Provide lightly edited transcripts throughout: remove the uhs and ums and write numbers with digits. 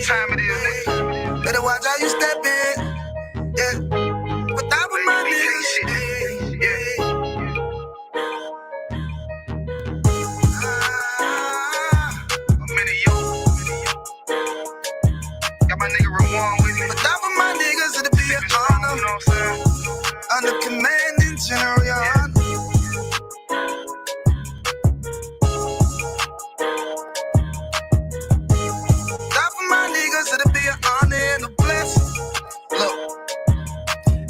time it is, nigga. Better watch how you step in. Yeah. But that was my niggas. Yeah. I'm in the yo. Got my nigga Ramon with me. But that was my niggas, it'll be an honor. You know what I'm saying? Under commanding general, your honor. That for my niggas, it'll be an honor and a blessing. Look,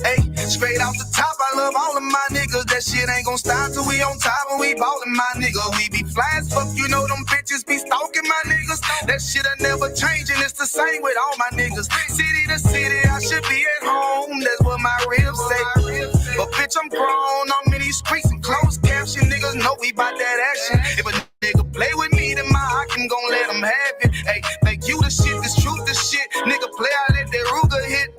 hey, straight off the top, I love all of my niggas. That shit ain't gon' stop till we on top and we ballin', my nigga. We be fly as fuck, you know them bitches be stalking my niggas. That shit'll never change and it's the same with all my niggas. City to city, I should be at home. That's what my ribs say. But bitch, I'm grown, I'm in these streets and closed caption. Niggas know we bout that action. If a nigga play with me, then my Hakim gon' let him have it. Hey, thank you the shit, this truth the shit. Nigga play out at that Ruger hit.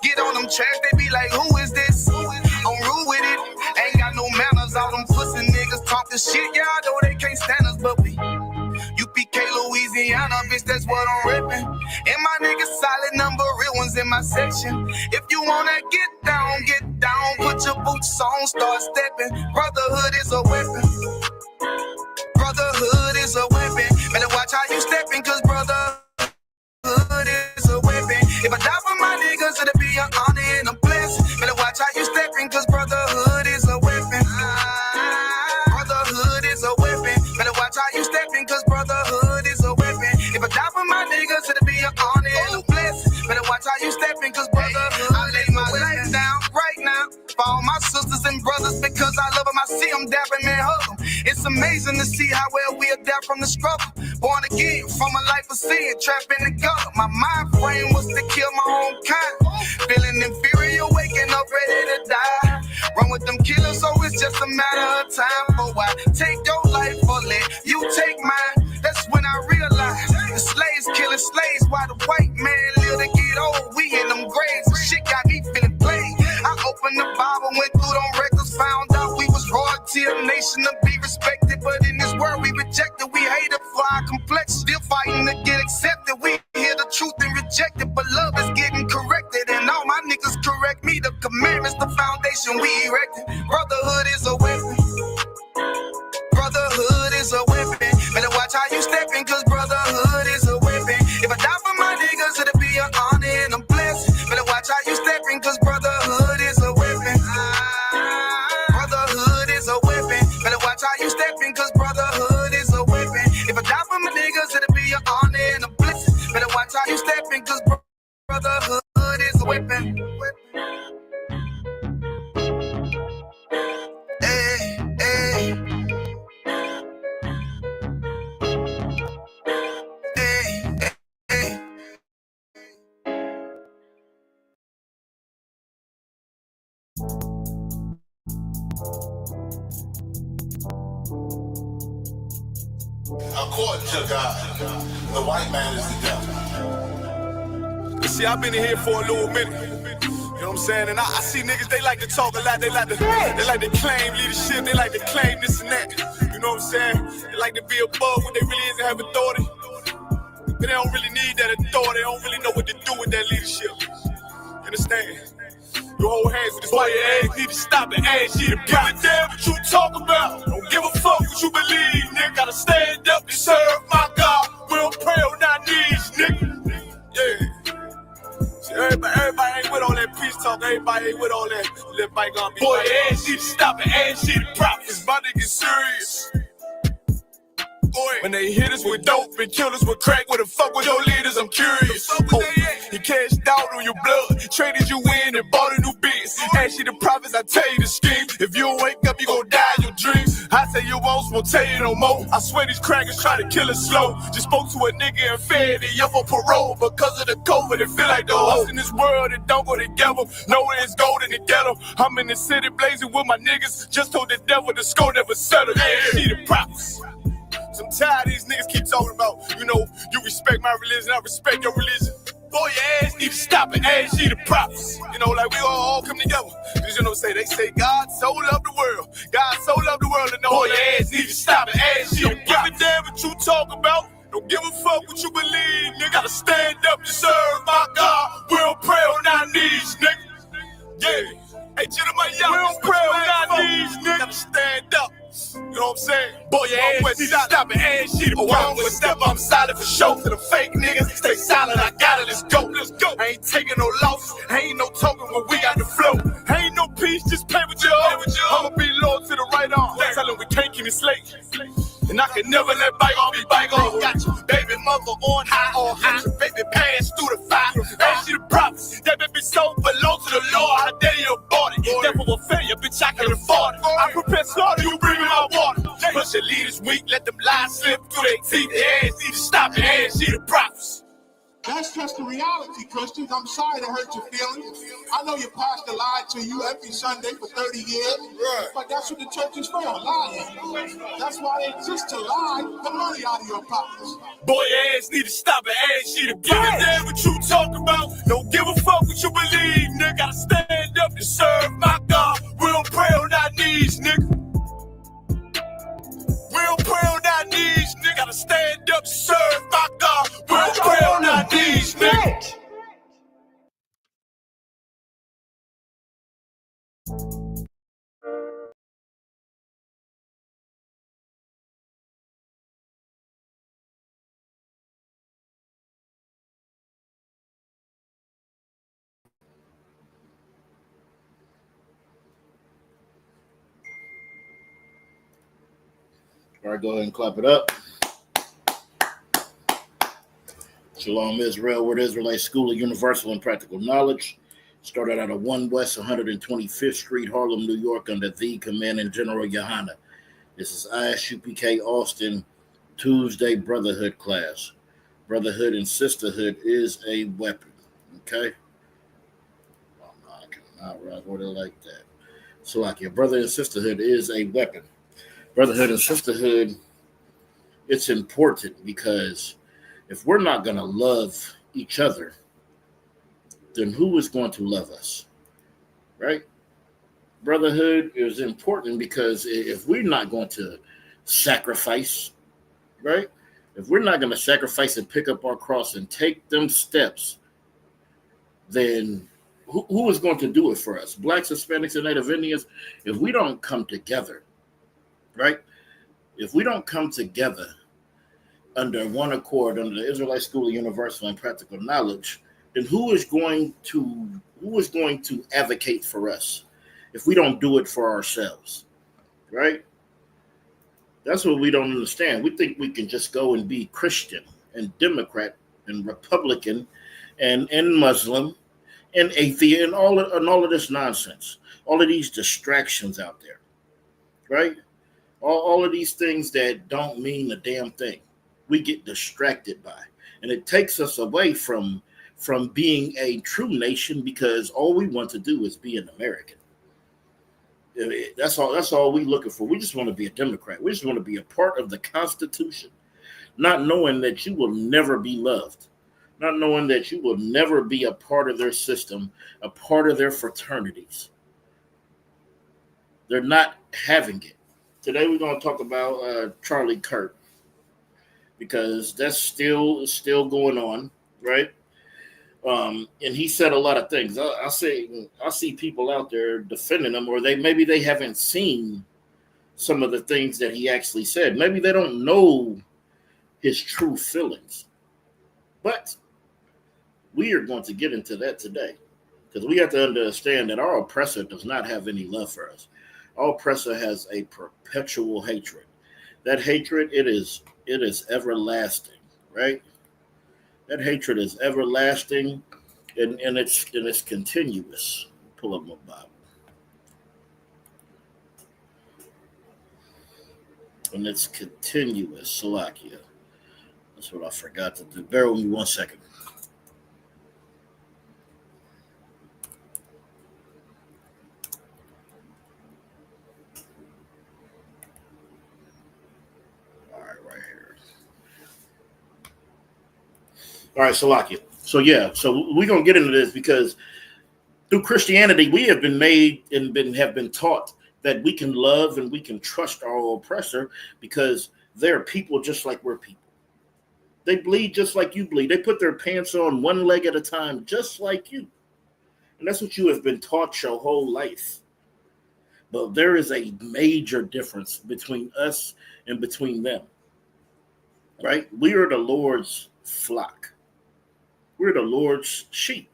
Get on them tracks, they be like, who is this? I'm rude with it. Ain't got no manners, all them pussy niggas talking shit. Yeah, I know they can't stand us, but we UPK Louisiana, bitch, that's what I'm rippin'. And my niggas solid number, real ones in my section. If you wanna get down, put your boots on, start stepping. Brotherhood is a weapon. Brotherhood is a weapon. Better watch how you steppin', cause brotherhood is a weapon. If I die for my niggas, it'll be an honor and a blessing. Better watch how you steppin', cause brotherhood is a weapon. Brotherhood is a weapon. Better watch how you steppin', cause brotherhood is a weapon. If I die for my niggas, it'll be an honor and a blessing. Better watch how you steppin', cause brotherhood. I lay my life down right now for all my sisters and brothers because I love them. I see them dapping and hug them. It's amazing to see how well we adapt from the struggle. Born again from a life of sin, trapped in the gutter. My mind frame was to kill my own kind. Feeling inferior, waking up ready to die. Run with them killers, so it's just a matter of time. For I take your life or let you take mine. That's when I realized the slaves killing slaves while the white man live to get old. We in them graves, and shit got me feeling played. I opened the Bible, went through them records, found out we was royalty, a nation to be respected. But in this world we rejected, we hated for our complexion. Still fighting to get accepted. We hear the truth and reject it, but love is getting corrected. And all my niggas correct me. The commandments, the foundation we erected. Brotherhood is a weapon. Brotherhood is a weapon. Better watch how you steppin', cause brotherhood is a weapon. If I die for my niggas, it'll be an honor and a blessing. Better watch how you steppin', cause brotherhood is a weapon. Brotherhood is a weapon. Better watch how you steppin', cause brotherhood is a weapon. If I die for my niggas, it'll be an honor and a blessing. Better watch how you steppin', cause brotherhood is a weapon. Hey, hey. According to God, the white man is the devil. You see, I've been in here for a little minute. You know what I'm saying? And I see niggas, they like to talk a lot. They like to claim leadership. They like to claim this and that. You know what I'm saying? They like to be above what they really is and have authority. But they don't really need that authority. They don't really know what to do with that leadership. You understand? You hold hands with this white ass, need to stop it, ass shit. Give a damn what you talk about. Don't give a fuck what you believe, nigga. Gotta stand up and serve my God. We don't pray on our knees, nigga. Yeah. See, everybody ain't with all that peace talk. Everybody ain't with all that bygone be. Boy, ass shit, stop it, ass shit. Prophets, my niggas serious. When they hit us with dope and kill us with crack, where the fuck with your leaders? I'm curious. He cashed out on your blood, traded you in and bought a new biz. Ask you the prophets, I tell you the scheme. If you don't wake up, you gon' die in your dreams. I say you won't tell you no more. I swear these crackers try to kill us slow. Just spoke to a nigga and fed it up on parole because of the COVID. It feel like the host in this world that don't go together. Nowhere is gold in the ghetto. I'm in the city blazing with my niggas. Just told the devil the score never settled. Yeah, see the prophets. I'm tired of these niggas keep talking about, you respect my religion, I respect your religion. Boy, your ass need to stop it, ass she the prophets. Like we all come together. They say God so loved the world. God so loved the world, and boy, your ass need to stop it, ass she don't give a damn what you talk about. Don't give a fuck what you believe, nigga. Gotta stand up and serve my God. We don't pray on our knees, nigga. Yeah. Hey, gentlemen, y'all, we don't pray on our knees, nigga. Gotta stand up. You know what I'm saying? Boy, your ass need to stop and ass shit. Oh, I'm gonna step, I'm solid for show. To the fake niggas, stay silent, I got it, let's go, let's go. I ain't taking no loss, ain't no token when we got the flow. Ain't no peace, just play with you. I'ma be loyal to the right arm. Tell him we can't keep it slate. And I can never let bygone be bygone. Got your baby mother on high, got your baby pass through the fire. Ain't she the prophets? That baby so belong to the Lord. How dare you abort it? Devil will fail you, bitch, I can afford it. I prepare slaughter, you bring me my water. Push your leaders weak, let them lies slip through their teeth. Their ass need to stop, their ass she the prophets. That's just the reality, Christians. I'm sorry to hurt your feelings. I know your pastor lied to you every Sunday for 30 years, but that's what the church is for, lying. That's why they exist, to lie the money out of your pockets. Boy, your ass need to stop and ass she the give a damn what you talk about. Don't give a fuck what you believe, nigga. Gotta stand up and serve my God. We don't pray on our knees, nigga. We don't pray on our knees, nigga. Gotta stand up and serve my God. We don't pray on our knees, nigga. All right, go ahead and clap it up. Shalom Israel, Word Israelite School of Universal and Practical Knowledge. Started out of 1 West 125th Street, Harlem, New York, under the Commanding General Yohana. This is Isupk Austin Tuesday Brotherhood class. Brotherhood and sisterhood is a weapon. Okay? Oh, no, I cannot write it like that. So, like your brother and sisterhood is a weapon. Brotherhood and sisterhood, it's important because if we're not going to love each other, then who is going to love us, right? Brotherhood is important because if we're not going to sacrifice, right? If we're not going to sacrifice and pick up our cross and take them steps, then who is going to do it for us? Blacks, Hispanics, and Native Indians, if we don't come together, right? If we don't come together under one accord, under the Israelite School of Universal and Practical Knowledge, then who is going to advocate for us if we don't do it for ourselves, right? That's what we don't understand. We think we can just go and be Christian and Democrat and Republican and Muslim and atheist and all of this nonsense, all of these distractions out there, right? All of these things that don't mean a damn thing. We get distracted by, and it takes us away from being a true nation because all we want to do is be an American. That's all we looking for. We just want to be a Democrat. We just want to be a part of the Constitution, not knowing that you will never be loved, not knowing that you will never be a part of their system, a part of their fraternities. They're not having it. Today we're going to talk about Charlie Kirk because that's still going on, right? And he said a lot of things. I see people out there defending him, or maybe they haven't seen some of the things that he actually said. Maybe they don't know his true feelings. But we are going to get into that today because we have to understand that our oppressor does not have any love for us. Our oppressor has a perpetual hatred. That hatred, it is everlasting, right? That hatred is everlasting, and it's continuous. Pull up my Bible. And it's continuous, Salakia. That's what I forgot to do. Bear with me 1 second. All right, Salakia. So we're gonna get into this because through Christianity we have been made and have been taught that we can love and we can trust our oppressor because they're people just like we're people. They bleed just like you bleed. They put their pants on one leg at a time, just like you. And that's what you have been taught your whole life. But there is a major difference between us and between them, right? We are the Lord's flock. We're the Lord's sheep.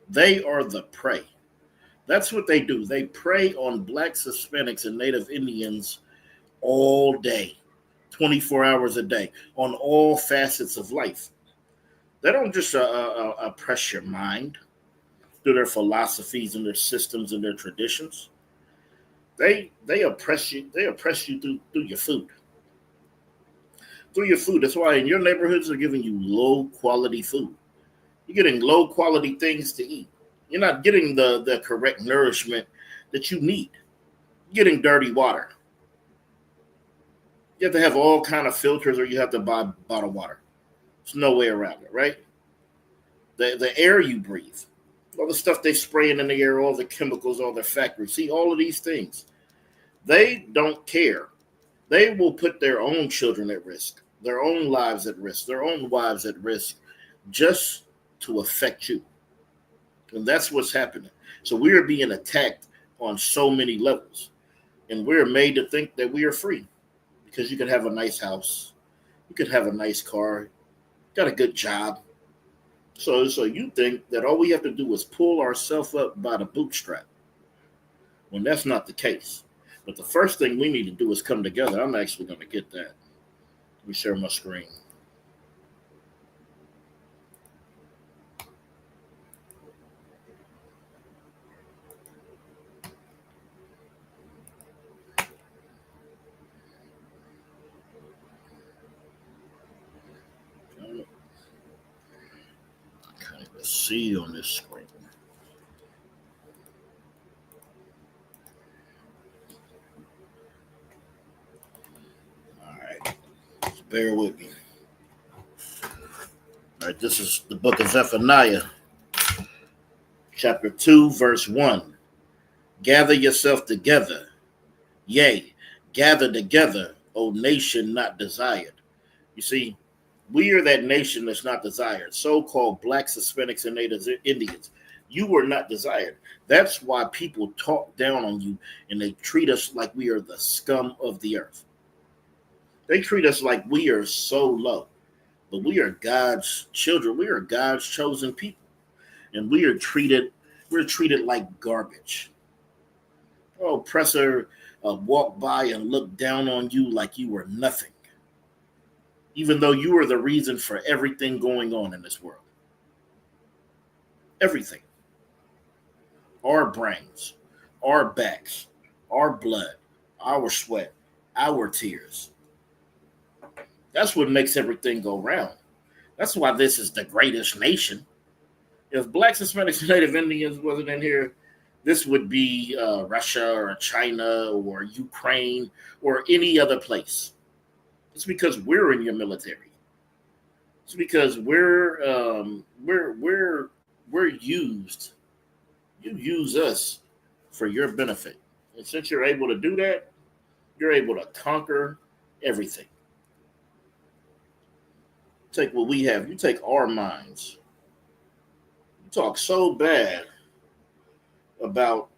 They are the prey. That's what they do. They prey on blacks, Hispanics, and Native Indians all day, 24 hours a day, on all facets of life. They don't just oppress your mind through their philosophies and their systems and their traditions. They oppress you. They oppress you through your food. Through your food. That's why in your neighborhoods they're giving you low quality food. You're getting low quality things to eat. You're not getting the correct nourishment that you need. You're getting dirty water. You have to have all kind of filters, or you have to buy bottled water. There's no way around it, right? The air you breathe, all the stuff they spraying in the air, all the chemicals, all their factories. See, all of these things. They don't care. They will put their own children at risk, their own lives at risk, their own wives at risk, just to affect you. And that's what's happening. So we are being attacked on so many levels. And we're made to think that we are free because you could have a nice house. You could have a nice car. Got a good job. So you think that all we have to do is pull ourselves up by the bootstrap, when that's not the case. But the first thing we need to do is come together. I'm actually going to get that. Let me share my screen. See on this screen. All right, just bear with me. All right, this is the book of Zephaniah, chapter 2, verse 1. Gather yourself together, yea, gather together, O nation not desired. You see, we are that nation that's not desired. So-called blacks, Hispanics, and Native Indians. You were not desired. That's why people talk down on you and they treat us like we are the scum of the earth. They treat us like we are so low. But we are God's children. We are God's chosen people. And we're treated like garbage. Oh, oppressor walk by and look down on you like you were nothing, even though you are the reason for everything going on in this world. Everything. Our brains, our backs, our blood, our sweat, our tears. That's what makes everything go round. That's why this is the greatest nation. If blacks, Hispanics, and Native Indians wasn't in here, this would be Russia or China or Ukraine or any other place. It's because we're in your military. It's because we're used. You use us for your benefit. And since you're able to do that, you're able to conquer everything. Take what we have. You take our minds. You talk so bad about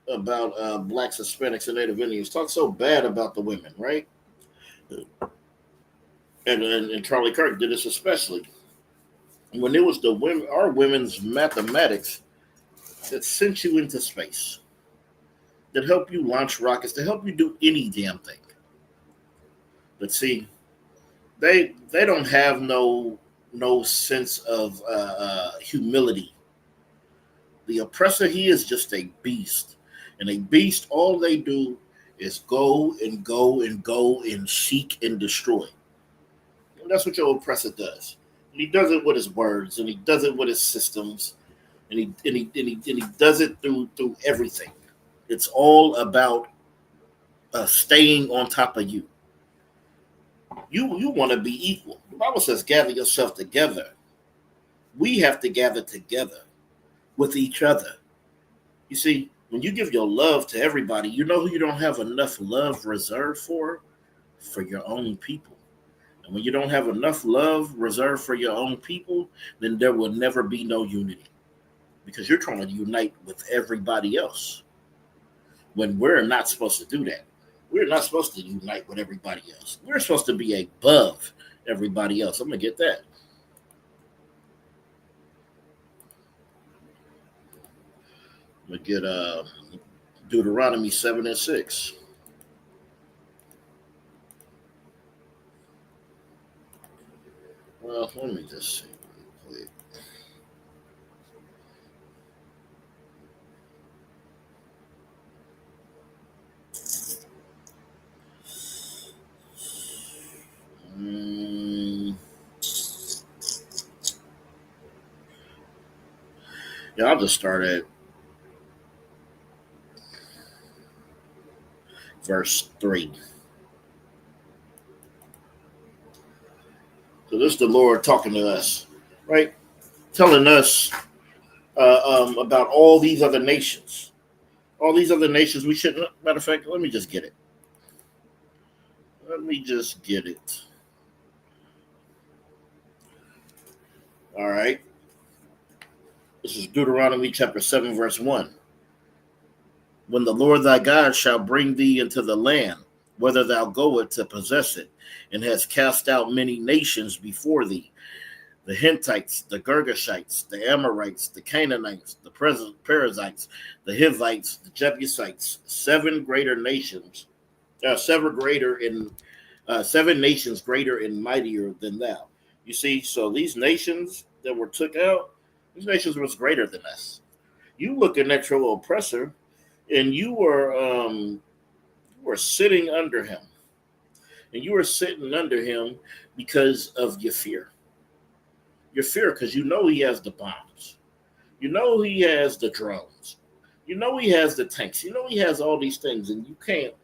blacks, Hispanics, and Native Indians. Talk so bad about the women, right? And Charlie Kirk did this especially when it was the women, our women's mathematics that sent you into space, that help you launch rockets, that help you do any damn thing. But see, they don't have no sense of humility. The oppressor, he is just a beast. And a beast, all they do is go and go and go and seek and destroy. And that's what your oppressor does. And he does it with his words, and he does it with his systems, and he does it through everything. It's all about staying on top of you. You want to be equal. The Bible says, gather yourself together. We have to gather together with each other. You see, when you give your love to everybody, you know who you don't have enough love reserved for your own people. And when you don't have enough love reserved for your own people, then there will never be no unity, because you're trying to unite with everybody else when we're not supposed to do that. We're not supposed to unite with everybody else. We're supposed to be above everybody else. I'm going to get that. I'm going to get Deuteronomy 7:6. Well, let me just see real quick. Yeah, I'll just start at verse 3. So this is the Lord talking to us, right? Telling us about all these other nations. All these other nations we shouldn't. Matter of fact, let me just get it. All right. This is Deuteronomy chapter 7, verse 1. When the Lord thy God shall bring thee into the land, whither thou goest to possess it, and has cast out many nations before thee, the Hittites, the Girgashites, the Amorites, the Canaanites, the Perizzites, the Hivites, the Jebusites, seven nations greater and mightier than thou. You see, so these nations that were took out, these nations was greater than us. You looking at your oppressor, and you were sitting under him, and you were sitting under him because of your fear. Your fear, because you know he has the bombs, you know he has the drones, you know he has the tanks, you know he has all these things, and you can't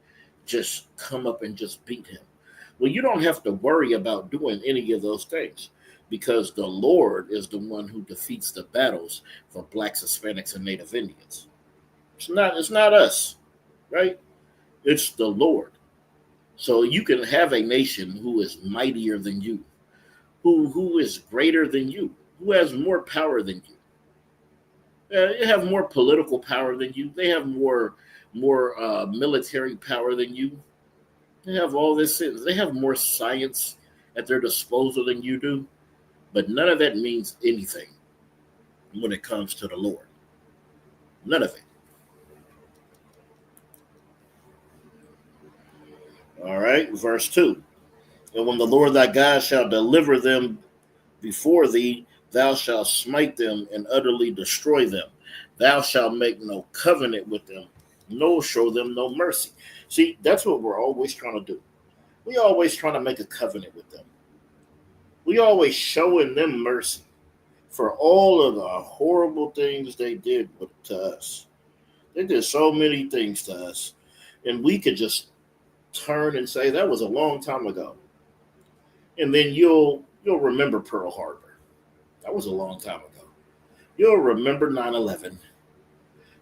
just come up and just beat him. Well, you don't have to worry about doing any of those things, because the Lord is the one who defeats the battles for blacks, Hispanics, and Native Indians. It's not us, right? It's the Lord. So you can have a nation who is mightier than you, who is greater than you, who has more power than you. They have more political power than you. They have more military power than you. They have all this. They have more science at their disposal than you do. But none of that means anything when it comes to the Lord. None of it. All right, verse 2. And when the Lord thy God shall deliver them before thee, thou shalt smite them and utterly destroy them. Thou shalt make no covenant with them, nor show them no mercy. See, that's what we're always trying to do. We always trying to make a covenant with them. We always showing them mercy for all of the horrible things they did to us. They did so many things to us, and we could just turn and say that was a long time ago. And then you'll remember Pearl Harbor. That was a long time ago. You'll remember 9/11.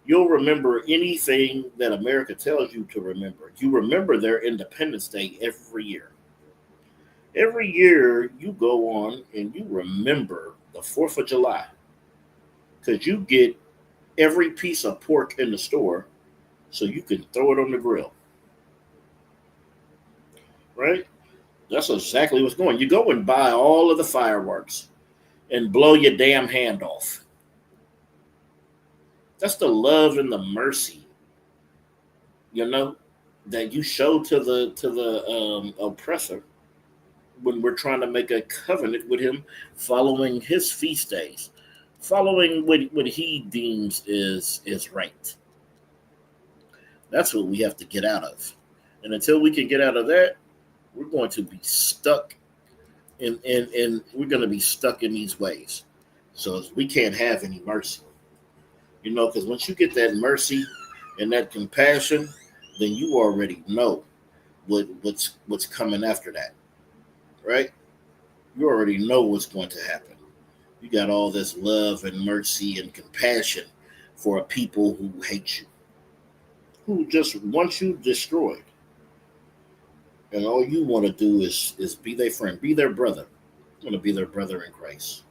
You'll remember anything that America tells you to remember. You remember their Independence Day every year. Every year you go on and you remember the 4th of July, because you get every piece of pork in the store so you can throw it on the grill. Right? That's exactly what's going on. You go and buy all of the fireworks and blow your damn hand off. That's the love and the mercy, that you show to the oppressor when we're trying to make a covenant with him, following his feast days, following what he deems is right. That's what we have to get out of. And until we can get out of that, we're going to be stuck in we're going to be stuck in these ways. So we can't have any mercy. Because once you get that mercy and that compassion, then you already know what's coming after that. Right? You already know what's going to happen. You got all this love and mercy and compassion for a people who hate you, who just want you destroyed. And all you want to do is be their friend, be their brother. You want to be their brother in Christ.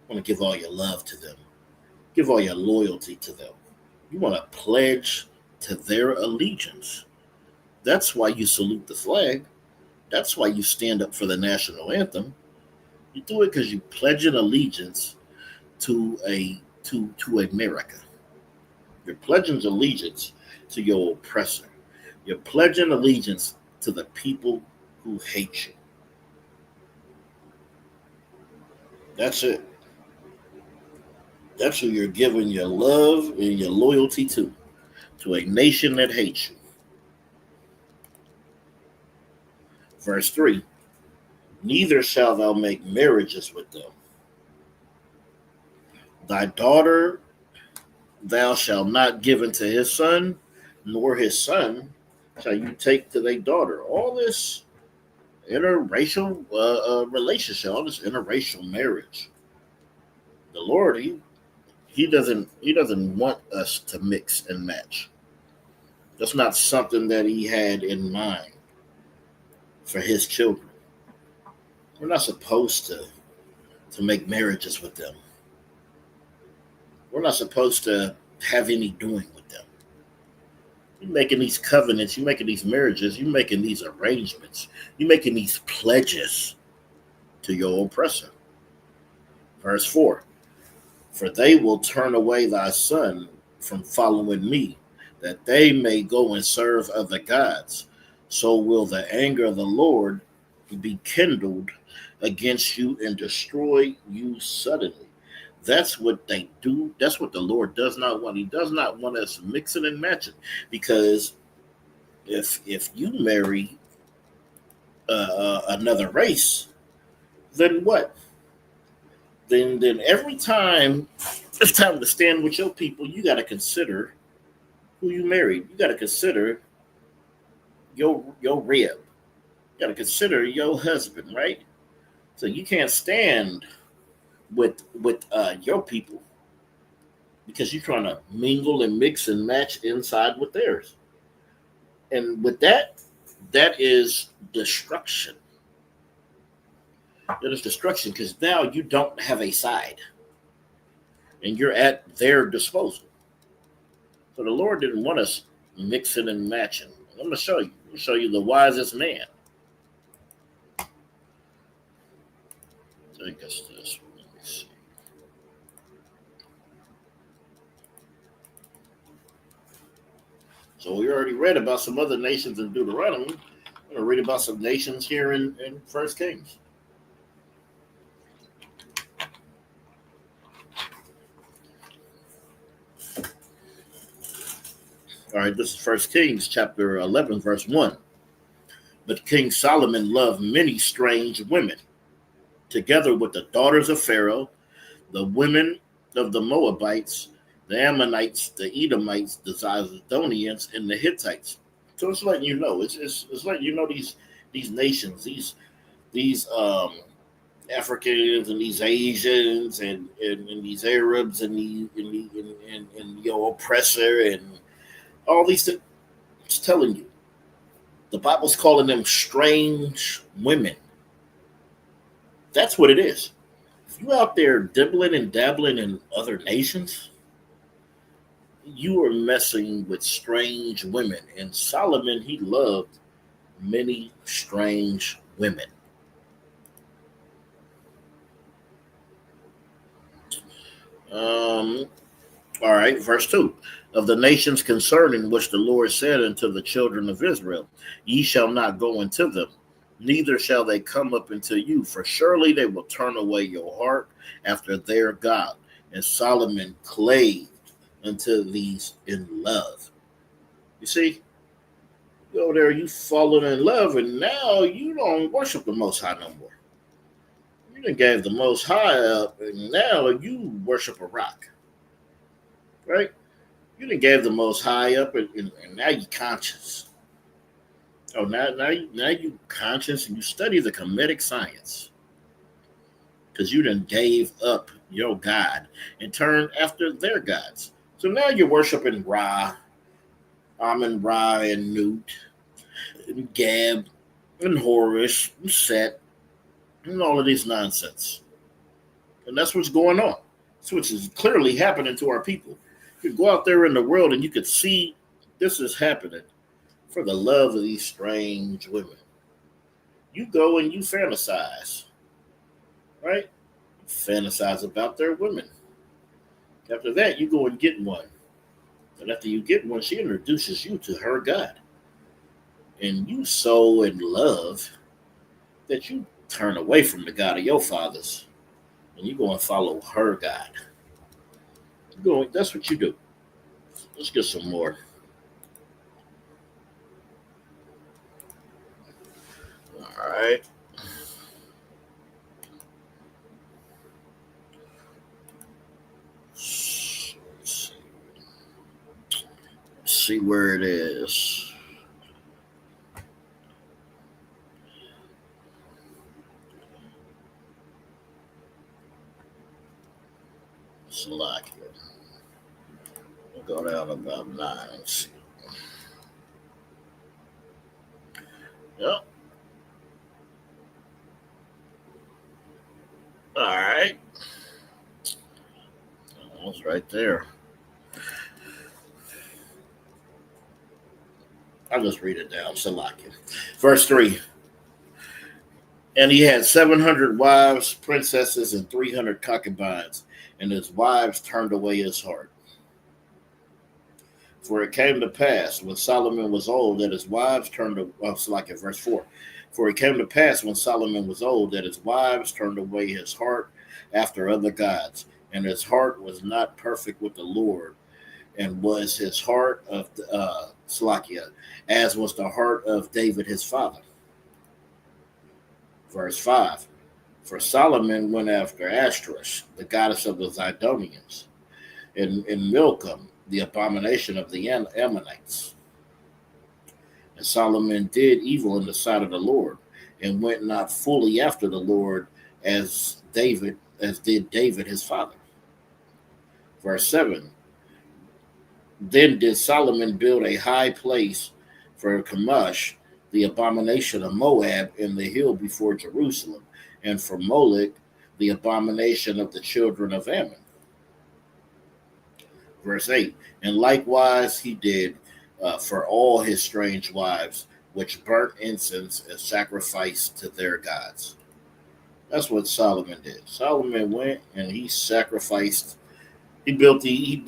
You want to give all your love to them, give all your loyalty to them. You want to pledge to their allegiance. That's why you salute the flag. That's why you stand up for the national anthem. You do it because you pledge an allegiance to America. You're pledging allegiance to your oppressor. You're pledging allegiance to the people who hate you. That's it. That's who you're giving your love and your loyalty to a nation that hates you. Verse 3, neither shalt thou make marriages with them. Thy daughter thou shalt not give unto his son, nor his son shall you take to thy daughter. All this interracial relationship, all this interracial marriage. The Lord, he doesn't want us to mix and match. That's not something that he had in mind for his children. We're not supposed to make marriages with them. We're not supposed to have any doing with them. You're making these covenants, you're making these marriages, you're making these arrangements, you're making these pledges to your oppressor. Verse 4, for they will turn away thy son from following me, that they may go and serve other gods. So will the anger of the Lord be kindled against you and destroy you suddenly. That's what they do. That's what the Lord does not want. He does not want us mixing and matching, because if you marry another race, then what? Then every time it's time to stand with your people, you got to consider who you married. You got to consider your rib. You got to consider your husband, right? So you can't stand with your people because you're trying to mingle and mix and match inside with theirs. And with that is destruction. That is destruction, because now you don't have a side and you're at their disposal. So the Lord didn't want us mixing and matching. I'm going to show you. I'm going to show you the wisest man. I think it's this. Let me see. So we already read about some other nations in Deuteronomy. I'm going to read about some nations here in 1 Kings. All right, this is 1 Kings chapter 11, verse 1. But King Solomon loved many strange women, together with the daughters of Pharaoh, the women of the Moabites, the Ammonites, the Edomites, the Zidonians, and the Hittites. So it's letting you know, it's letting you know these nations, these Africans and these Asians and these Arabs and your oppressor and all these things. It's telling you. The Bible's calling them strange women. That's what it is. If you out there dibbling and dabbling in other nations, you are messing with strange women. And Solomon, he loved many strange women. All right, verse 2. Of the nations concerning which the Lord said unto the children of Israel, ye shall not go into them, neither shall they come up into you, for surely they will turn away your heart after their God. And Solomon claved unto these in love. You see, you go there, you fallen in love, and now you don't worship the Most High no more. You done gave the Most High up, and now you worship a rock. Right? You done gave the Most High up, and now you're conscious. Oh, now you conscious, and you study the Kemetic science, because you done gave up your God and turned after their gods. So now you're worshiping Ra, Amun Ra, and Nut, and Gab, and whorish and set and all of this nonsense. And that's what's going on. That's what's clearly happening to our people. You could go out there in the world and you could see this is happening for the love of these strange women. You go and you fantasize, right? You fantasize about their women. After that, you go and get one. And after you get one, she introduces you to her God. And you so in love that you turn away from the God of your fathers and you go and follow her God. That's what you do. Let's get some more. All right. Let's see where it is. Slack it. We'll go down about 9. Yep. All right. Almost right there. I'll just read it down. Salakia. Verse 3. And he had 700 wives, princesses, and 300 concubines, and his wives turned away his heart. For it came to pass when Solomon was old that his wives turned away. Verse 4. For it came to pass when Solomon was old that his wives turned away his heart after other gods, and his heart was not perfect with the Lord, and was his heart of Salakia, as was the heart of David his father. Verse 5. For Solomon went after Ashtoreth, the goddess of the Zidonians, in Milcom, the abomination of the Ammonites. And Solomon did evil in the sight of the Lord, and went not fully after the Lord as did David his father. Verse 7. Then did Solomon build a high place for Chemosh, the abomination of Moab, in the hill before Jerusalem, and for Molech, the abomination of the children of Ammon. Verse 8. And likewise he did for all his strange wives, which burnt incense and sacrificed to their gods. That's what Solomon did. Solomon went and he sacrificed. He built these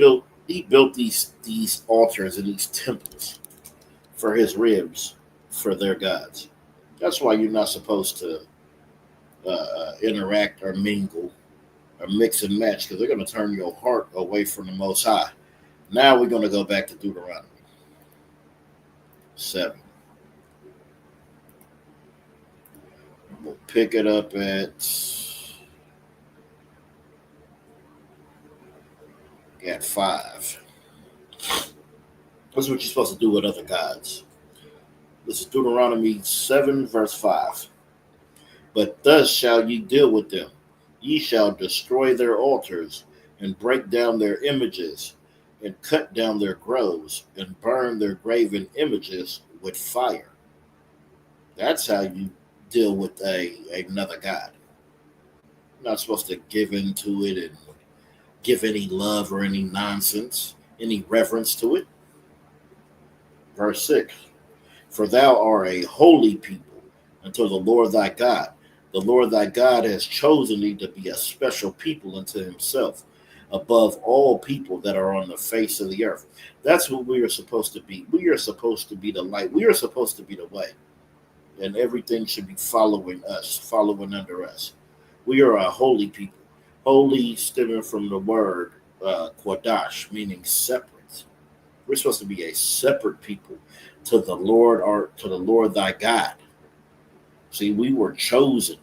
altars and these temples for his ribs, for their gods. That's why you're not supposed to interact or mingle or mix and match, because they're going to turn your heart away from the Most High. Now we're going to go back to Deuteronomy 7. We'll pick it up at 5. This is what you're supposed to do with other gods. This is Deuteronomy 7, verse 5. But thus shall ye deal with them. Ye shall destroy their altars, and break down their images, and cut down their groves, and burn their graven images with fire. That's how you deal with another god. You're not supposed to give into it and give any love or any nonsense, any reverence to it. Verse 6. For thou art a holy people unto the Lord thy God. The Lord thy God has chosen thee to be a special people unto himself, above all people that are on the face of the earth. That's what we are supposed to be. We are supposed to be the light. We are supposed to be the way. And everything should be following us, following under us. We are a holy people. Holy stemming from the word Quadash, meaning separate. We're supposed to be a separate people to the Lord thy God. See, we were chosen.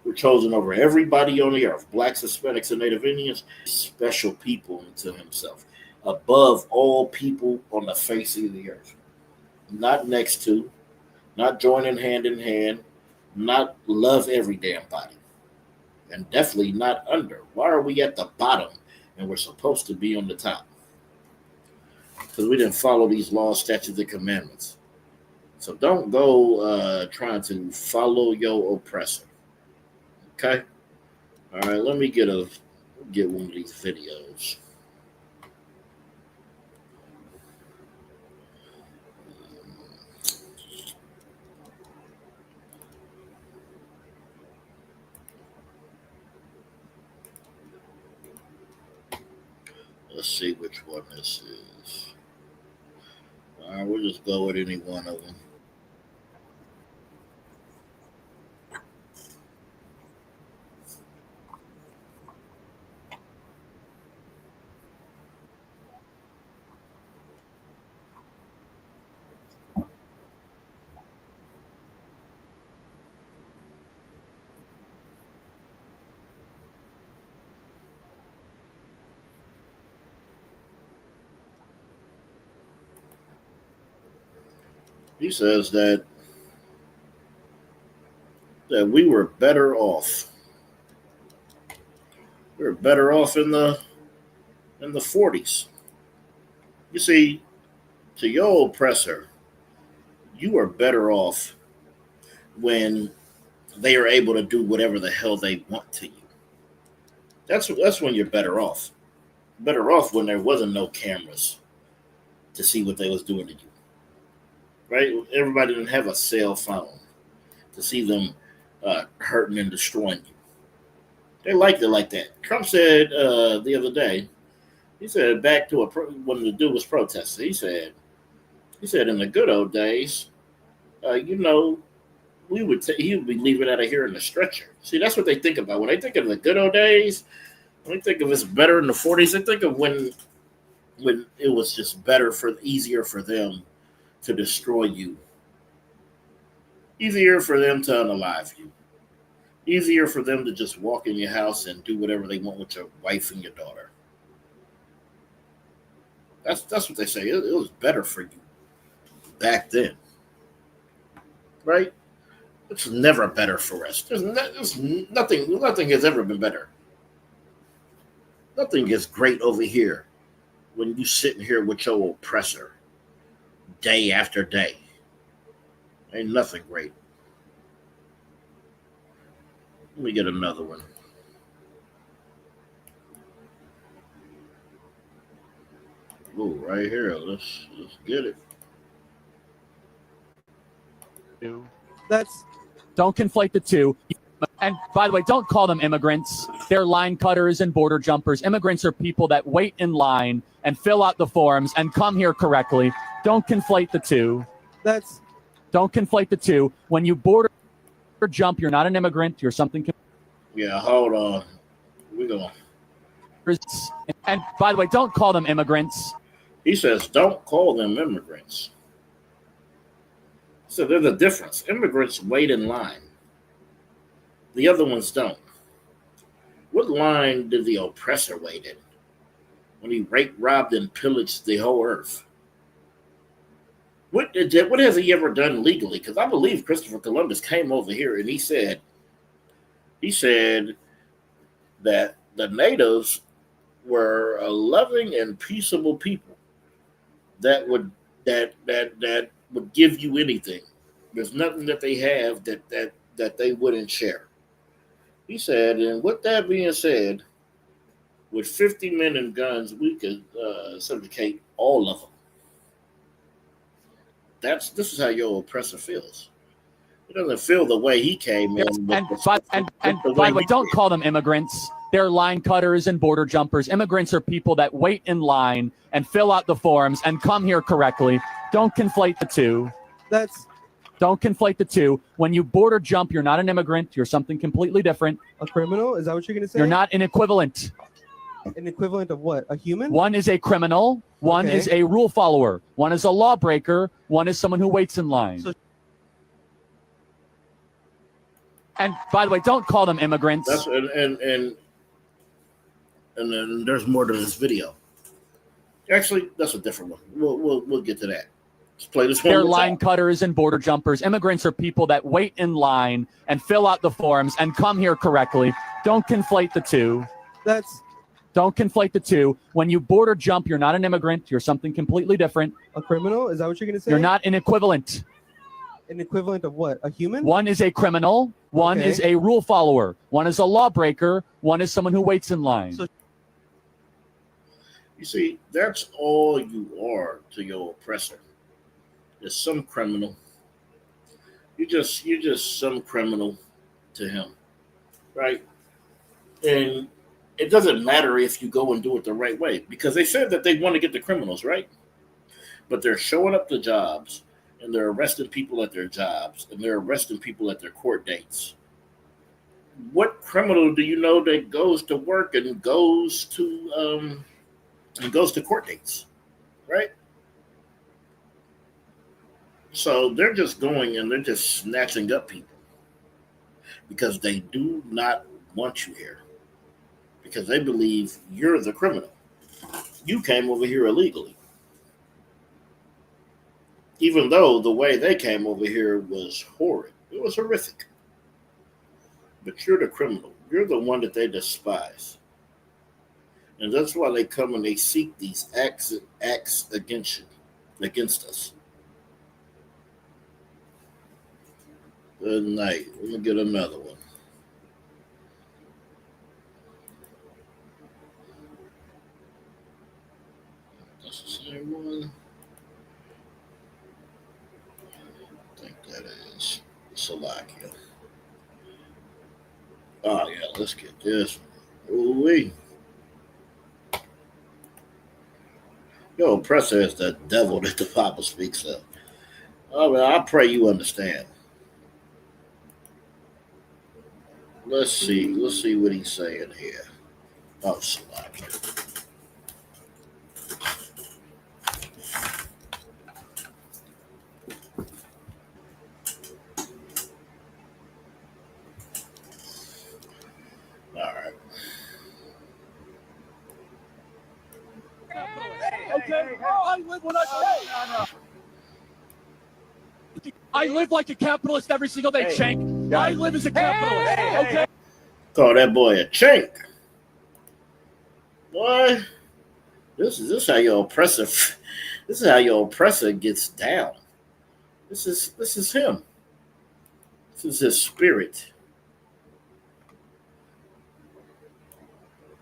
We're chosen over everybody on the earth, blacks, Hispanics, and Native Indians, special people unto himself, above all people on the face of the earth. Not next to, not joining hand in hand, not love every damn body, and definitely not under. Why are we at the bottom and we're supposed to be on the top? Because we didn't follow these laws, statutes, and commandments. So don't go trying to follow your oppressor. Okay? All right, let me get one of these videos. Let's see which one this is. All right, we'll just go with any one of them. He says that we were better off. We were better off in the 40s. You see, to your oppressor, you are better off when they are able to do whatever the hell they want to you. That's when you're better off. Better off when there wasn't no cameras to see what they was doing to you. Right? Everybody didn't have a cell phone to see them hurting and destroying you. They liked it like that. Trump said the other day, he said back to when the dude was protesting, he said in the good old days, he would be leaving out of here in the stretcher. See, that's what they think about. When they think of the good old days, when they think of it's better in the 40s, they think of when it was just easier for them to destroy you. Easier for them to unalive you. Easier for them to just walk in your house and do whatever they want with your wife and your daughter. That's what they say. It was better for you back then. Right? It's never better for us. Nothing has ever been better. Nothing is great over here when you sitting here with your oppressor day after day. Ain't nothing great. Let me get another one. Oh, right here. Let's get it. Don't conflate the two. And by the way, don't call them immigrants. They're line cutters and border jumpers. Immigrants are people that wait in line and fill out the forms and come here correctly. Don't conflate the two. Don't conflate the two. When you border jump, you're not an immigrant. You're something. Yeah, hold on. We're going. And by the way, don't call them immigrants. He says, don't call them immigrants. So there's a difference. Immigrants wait in line. The other ones don't. What line did the oppressor wait in when he raped, robbed, and pillaged the whole earth? What has he ever done legally? Because I believe Christopher Columbus came over here and he said that the natives were a loving and peaceable people that would give you anything. There's nothing that they have that they wouldn't share. He said, and with that being said, with 50 men and guns, we could subjugate all of them. This is how your oppressor feels. He doesn't feel the way he came in. And by the way, don't call them immigrants. They're line cutters and border jumpers. Immigrants are people that wait in line and fill out the forms and come here correctly. Don't conflate the two. Don't conflate the two. When you border jump, you're not an immigrant. You're something completely different. A criminal? Is that what you're going to say? You're not an equivalent. An equivalent of what? A human? One is a criminal. One is a rule follower. One is a lawbreaker. One is someone who waits in line. And by the way, don't call them immigrants. And then there's more to this video. Actually, that's a different one. We'll get to that. Let's play this one. They're line cutters and border jumpers. Immigrants are people that wait in line and fill out the forms and come here correctly. Don't conflate the two. Don't conflate the two. When you border jump, you're not an immigrant. You're something completely different. A criminal? Is that what you're going to say? You're not an equivalent. An equivalent of what? A human? One is a criminal. One Okay. is a rule follower. One is a lawbreaker. One is someone who waits in line. So- You see, that's all you are to your oppressor. There's some criminal. You're just some criminal to him, right? And it doesn't matter if you go and do it the right way, because they said that they want to get the criminals, right? But they're showing up to jobs and they're arresting people at their jobs and they're arresting people at their court dates. What criminal do you know that goes to work and goes to court dates, right? So they're just going and they're just snatching up people because they do not want you here, because they believe you're the criminal. You came over here illegally. Even though the way they came over here was horrid. It was horrific. But you're the criminal. You're the one that they despise. And that's why they come and they seek these acts against us. Good night. Let me get another one. That's the same one. I think that is Slovakia. Oh yeah, let's get this one. Ooh-wee. Your oppressor is the devil that the Bible speaks of. Oh, well, I pray you understand. Let's see what he's saying here. Oh, Slovakia. All right. Okay. I live when I live like a capitalist every single day, Shank. I live as a capitalist. Okay. Call that boy a chink. Boy, this is how your oppressor. This is how your oppressor gets down. This is him. This is his spirit.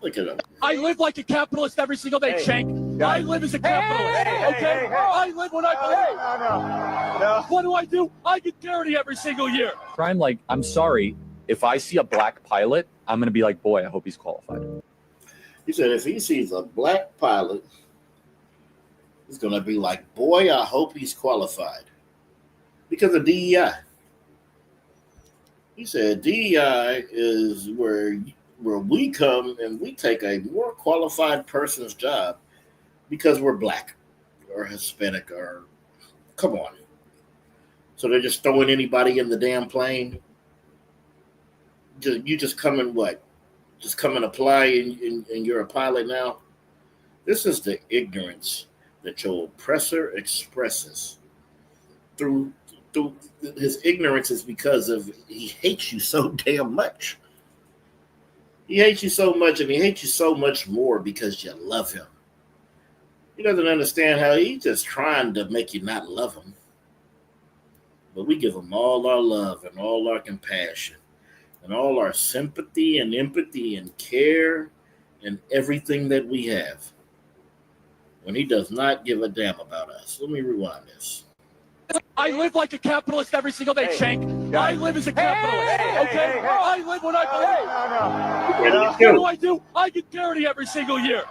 Look at him. I live like a capitalist every single day, Shank. I live as a capitalist. Okay. I live when I believe. No. What do? I get dirty every single year. I'm sorry. If I see a black pilot, I'm going to be like, boy, I hope he's qualified. He said if he sees a black pilot, he's going to be like, boy, I hope he's qualified. Because of DEI. He said DEI is where we come and we take a more qualified person's job because we're black or Hispanic or, come on. So they're just throwing anybody in the damn plane. You just come and what? Just come and apply and you're a pilot now? This is the ignorance that your oppressor expresses. Through his ignorance is because of he hates you so damn much. He hates you so much, and he hates you so much more because you love him. He doesn't understand how he's just trying to make you not love him. But we give him all our love and all our compassion and all our sympathy and empathy and care and everything that we have. When he does not give a damn about us. Let me rewind this. I live like a capitalist every single day, Shank. I live as a capitalist. Okay. I live when I believe. What do? I get dirty every single year.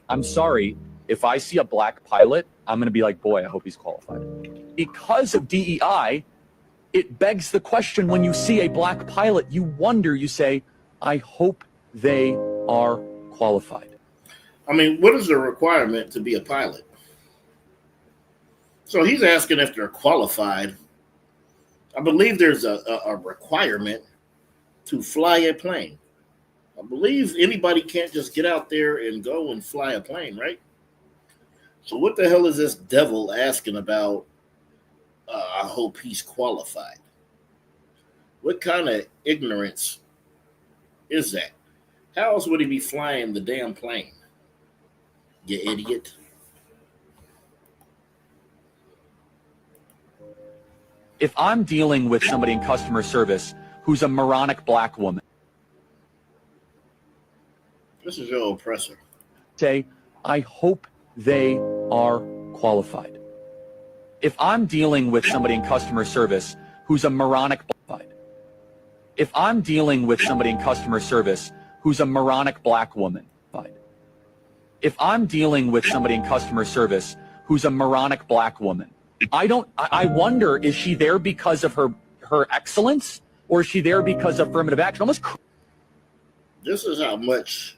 I'm sorry. If I see a black pilot, I'm going to be like, boy, I hope he's qualified. Because of DEI, it begs the question when you see a black pilot, you wonder, you say, I hope they are qualified. I mean, what is the requirement to be a pilot? So he's asking if they're qualified. I believe there's a requirement to fly a plane. I believe anybody can't just get out there and go and fly a plane, right? So what the hell is this devil asking about? I hope he's qualified. What kind of ignorance is that? How else would he be flying the damn plane? You idiot. If I'm dealing with somebody in customer service who's a moronic black woman, This is your oppressor. say, I hope they are qualified. If I'm dealing with somebody in customer service who's a moronic black, if I'm dealing with somebody in customer service who's a moronic black woman, if I'm dealing with somebody in customer service who's a moronic black woman, I wonder, is she there because of her excellence, or is she there because of affirmative action? Almost. This is how much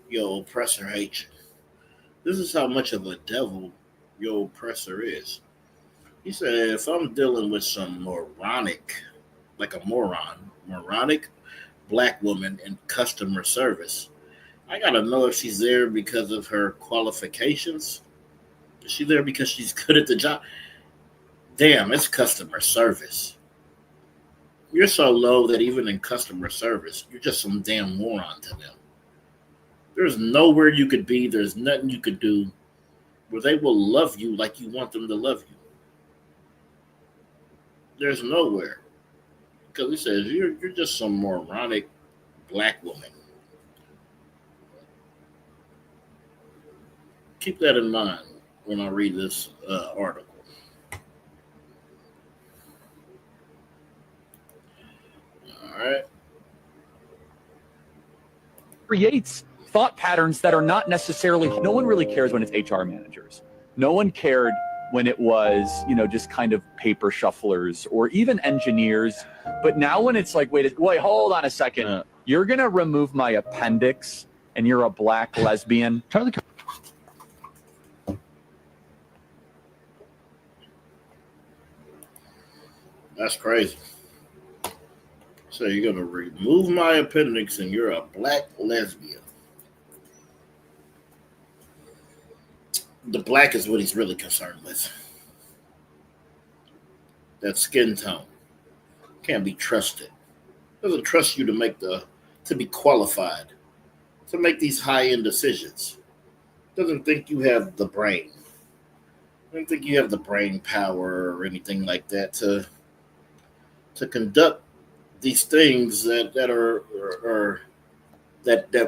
your oppressor hates you. This is how much of a devil your oppressor is. He said, if I'm dealing with some moronic, like a moronic black woman in customer service, I gotta know if she's there because of her qualifications. Is she there because she's good at the job? Damn, it's customer service. You're so low that even in customer service, you're just some damn moron to them. There's nowhere you could be, there's nothing you could do where they will love you like you want them to love you. There's nowhere. Because he says, you're just some moronic black woman. Keep that in mind when I read this article. All right. Creates thought patterns that are not necessarily, no one really cares when it's HR managers. No one cared when it was, just kind of paper shufflers or even engineers. But now when it's like, wait, hold on a second. You're going to remove my appendix and you're a black lesbian. Charlie. That's crazy. So you're going to remove my appendix and you're a black lesbian. The black is what he's really concerned with. That skin tone can't be trusted. Doesn't trust you to be qualified to make these high-end decisions. Doesn't think you have the brain. Doesn't think you have the brain power or anything like that to conduct these things that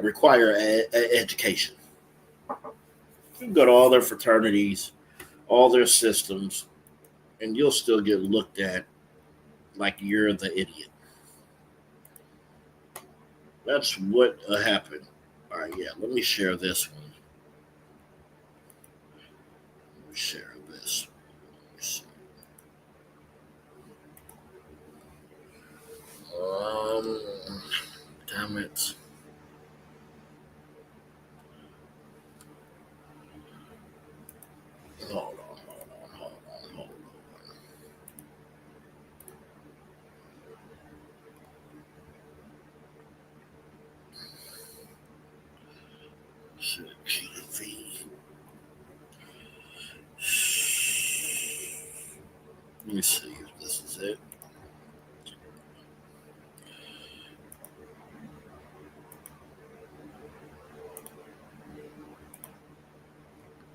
require education. You can go to all their fraternities, all their systems, and you'll still get looked at like you're the idiot. That's what happened. All right, yeah, let me share this one. Let me share this. Damn it. Hold on. Let me see if this is it.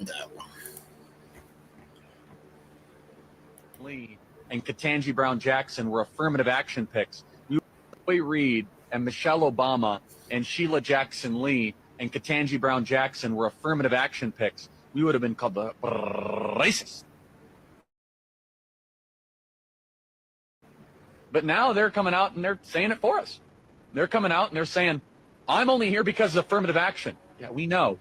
That one. Lee and Ketanji Brown Jackson were affirmative action picks. Joy Reid and Michelle Obama and Sheila Jackson Lee and Ketanji Brown Jackson were affirmative action picks, we would have been called the racist. But now they're coming out and they're saying it for us. They're coming out and they're saying, I'm only here because of affirmative action. Yeah, we know.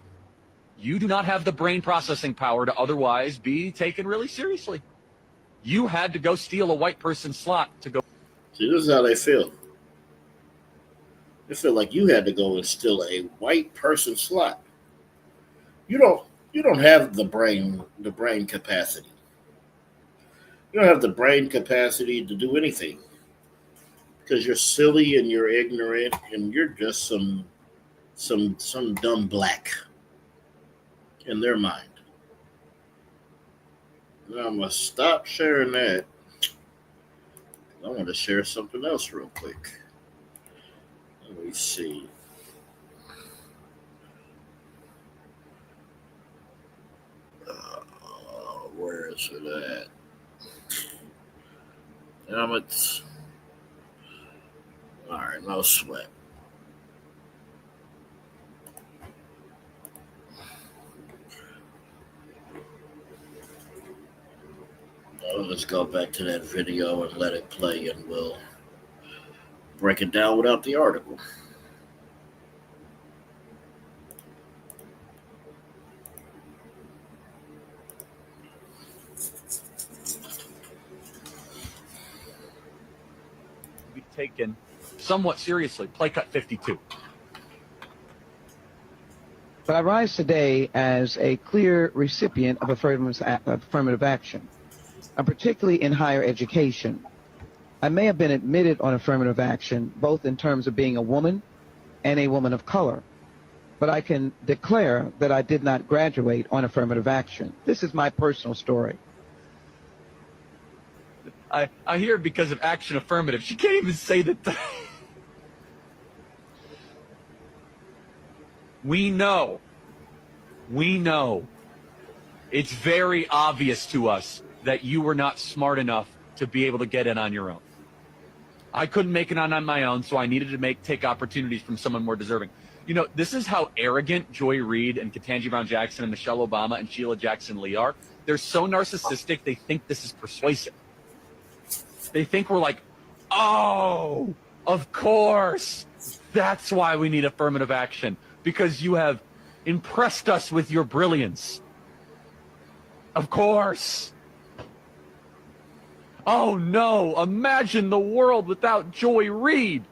You do not have the brain processing power to otherwise be taken really seriously. You had to go steal a white person's slot to go. See, this is how they feel. They feel like you had to go and steal a white person's slot. You don't have the brain capacity. You don't have the brain capacity to do anything. Because you're silly and you're ignorant and you're just some dumb black in their mind. Now I'm gonna stop sharing that. I want to share something else real quick. Let me see. Where is it at? Helmets. All right, no sweat. Let's go back to that video and let it play, and we'll break it down without the article. Be taken somewhat seriously. Play cut 52. But I rise today as a clear recipient of affirmative action, and particularly in higher education. I may have been admitted on affirmative action, both in terms of being a woman and a woman of color, but I can declare that I did not graduate on affirmative action. This is my personal story. I hear because of action affirmative. She can't even say that. We know. It's very obvious to us that you were not smart enough to be able to get in on your own. I couldn't make it on my own, so I needed to take opportunities from someone more deserving. You know, this is how arrogant Joy Reid and Ketanji Brown Jackson and Michelle Obama and Sheila Jackson Lee are. They're so narcissistic, they think this is persuasive. They think we're like, oh, of course. That's why we need affirmative action, because you have impressed us with your brilliance. Of course. Oh no, imagine the world without Joy Reid.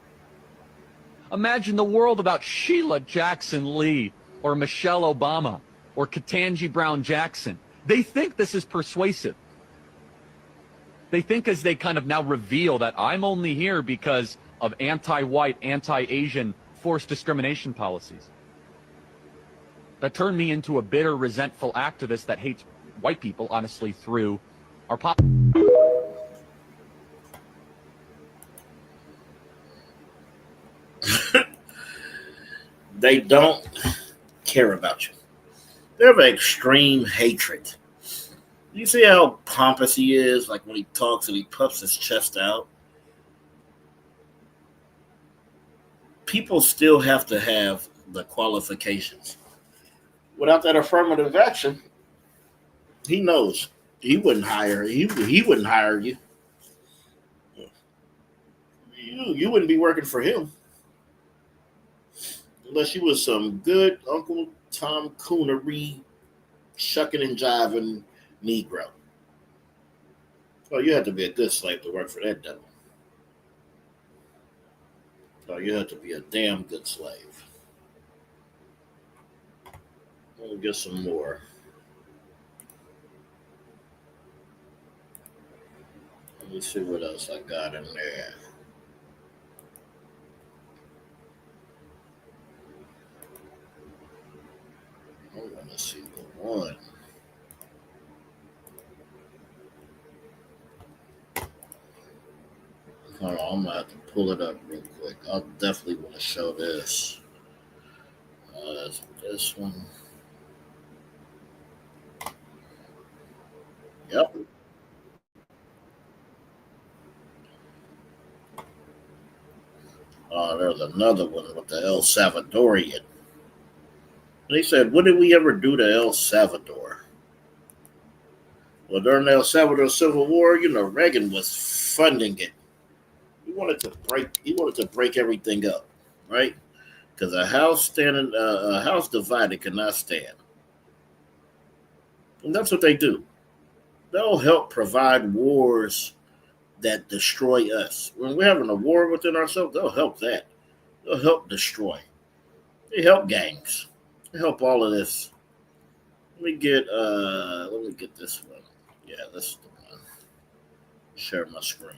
Imagine the world without Sheila Jackson Lee or Michelle Obama or Ketanji Brown Jackson. They think this is persuasive. They think as they kind of now reveal that I'm only here because of anti-white, anti-Asian forced discrimination policies. That turned me into a bitter, resentful activist that hates white people, honestly, through our pop. They don't care about you. They have an extreme hatred. You see how pompous he is, like when he talks and he puffs his chest out? People still have to have the qualifications. Without that affirmative action, he knows he wouldn't hire he wouldn't hire you. You wouldn't be working for him unless you was some good Uncle Tom Coonery shucking and jiving Negro. Oh, you have to be a good slave to work for that devil. Oh, you have to be a damn good slave. We'll get some more. Let me see what else I got in there. I want to see the one. Hold on, I'm going to have to pull it up real quick. I'll definitely want to show this. This one. Yep. There's another one with the El Salvadorian. They said, what did we ever do to El Salvador? Well, during the El Salvador Civil War, Reagan was funding it. He wanted to break everything up, right? Because a house divided cannot stand. And that's what they do. They'll help provide wars that destroy us. When we're having a war within ourselves, they'll help that. They'll help destroy. They help gangs. They help all of this. Let me get this one. Yeah, this is the one. Share my screen.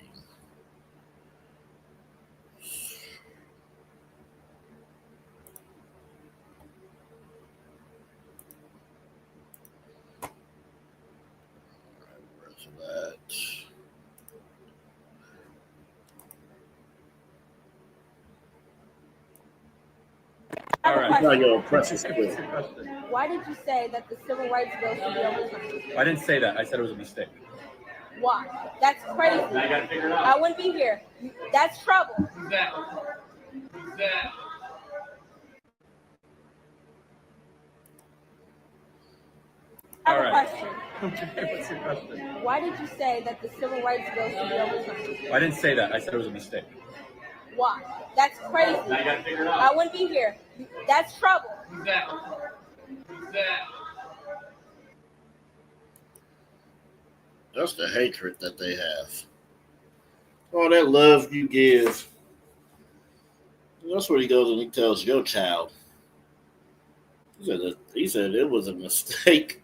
Where's that? All right. Why did you say that the civil rights bill should be overturned? I didn't say that. I said it was a mistake. Why? That's crazy. Now you gotta figure it out. I wouldn't be here. That's trouble. Who's that? Who's that? I have All a right. question. Okay, what's your question? Why did you say that the civil rights bill should be overturned? I didn't say that. I said it was a mistake. Why? That's crazy. Now you gotta figure it out. I wouldn't be here. That's trouble. Who's that? Who's that? That's the hatred that they have. All that love you give. That's what he goes and he tells your child. He said it was a mistake.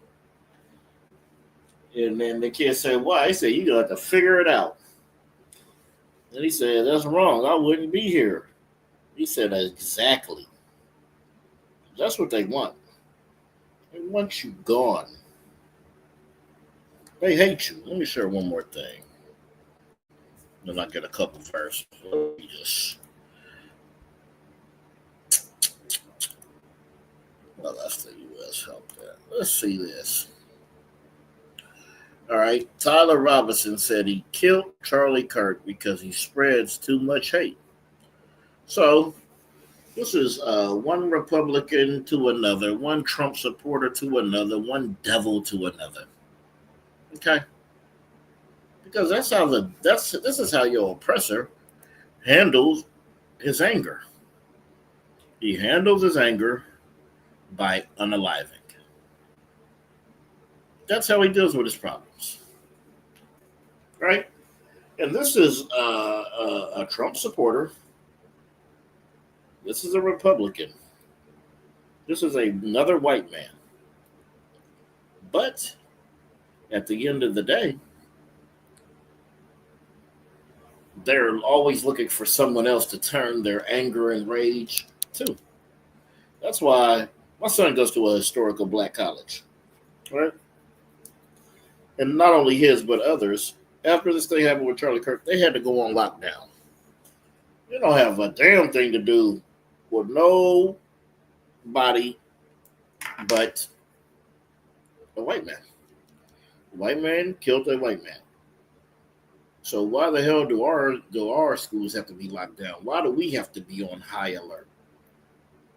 And then the kid said, why? He said, you got to figure it out. And he said, that's wrong. I wouldn't be here. He said, exactly. That's what they want. They want you gone. They hate you. Let me share one more thing. Then I get a couple first. Let me just. Well, that's the U.S. Help that. Let's see this. All right. Tyler Robinson said he killed Charlie Kirk because he spreads too much hate. So this is one Republican to another, one Trump supporter to another, one devil to another. Okay. Because this is how your oppressor handles his anger. He handles his anger by unaliving. That's how he deals with his problems. Right? And this is a Trump supporter. This is a Republican. This is another white man. But at the end of the day, they're always looking for someone else to turn their anger and rage to. That's why my son goes to a historical black college, right? And not only his, but others. After this thing happened with Charlie Kirk, they had to go on lockdown. You don't have a damn thing to do with nobody but a white man. A white man killed a white man. So why the hell do our schools have to be locked down? Why do we have to be on high alert?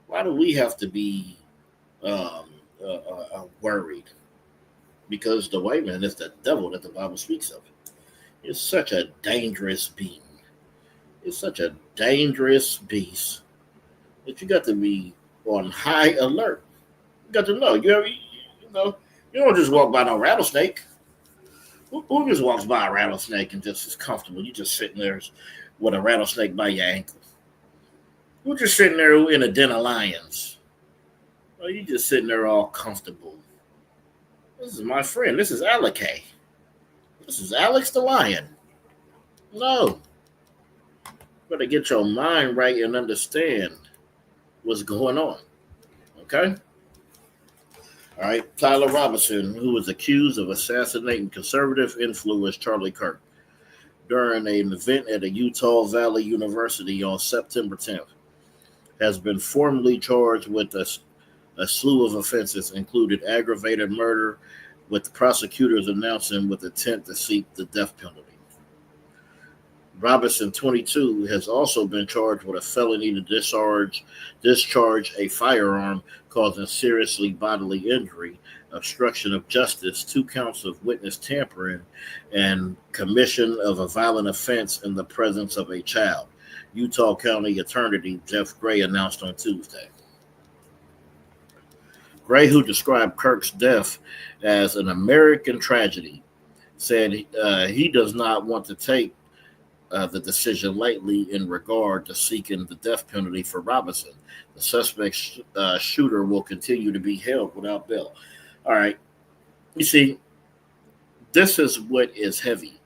Why do we have to be worried? Because the white man is the devil that the Bible speaks of. It's such a dangerous being. It's such a dangerous beast that you got to be on high alert. You got to know. You don't just walk by no rattlesnake. Who just walks by a rattlesnake and just is comfortable? You just sitting there with a rattlesnake by your ankle. Who just sitting there in a den of lions? Well, you just sitting there all comfortable. This is my friend. This is Alec. This is Alex the Lion. No. Better get your mind right and understand what's going on. Okay? All right, Tyler Robinson, who was accused of assassinating conservative influence Charlie Kirk during an event at a Utah Valley University on September 10th, has been formally charged with a slew of offenses, including aggravated murder, with the prosecutors announcing with intent to seek the death penalty. Robinson, 22, has also been charged with a felony to discharge a firearm causing seriously bodily injury, obstruction of justice, 2 counts of witness tampering, and commission of a violent offense in the presence of a child, Utah County Attorney Jeff Gray announced on Tuesday. Gray, who described Kirk's death as an American tragedy, said he does not want to take the decision lightly in regard to seeking the death penalty for Robinson. The suspect shooter will continue to be held without bail. All right. You see, this is what is heavy.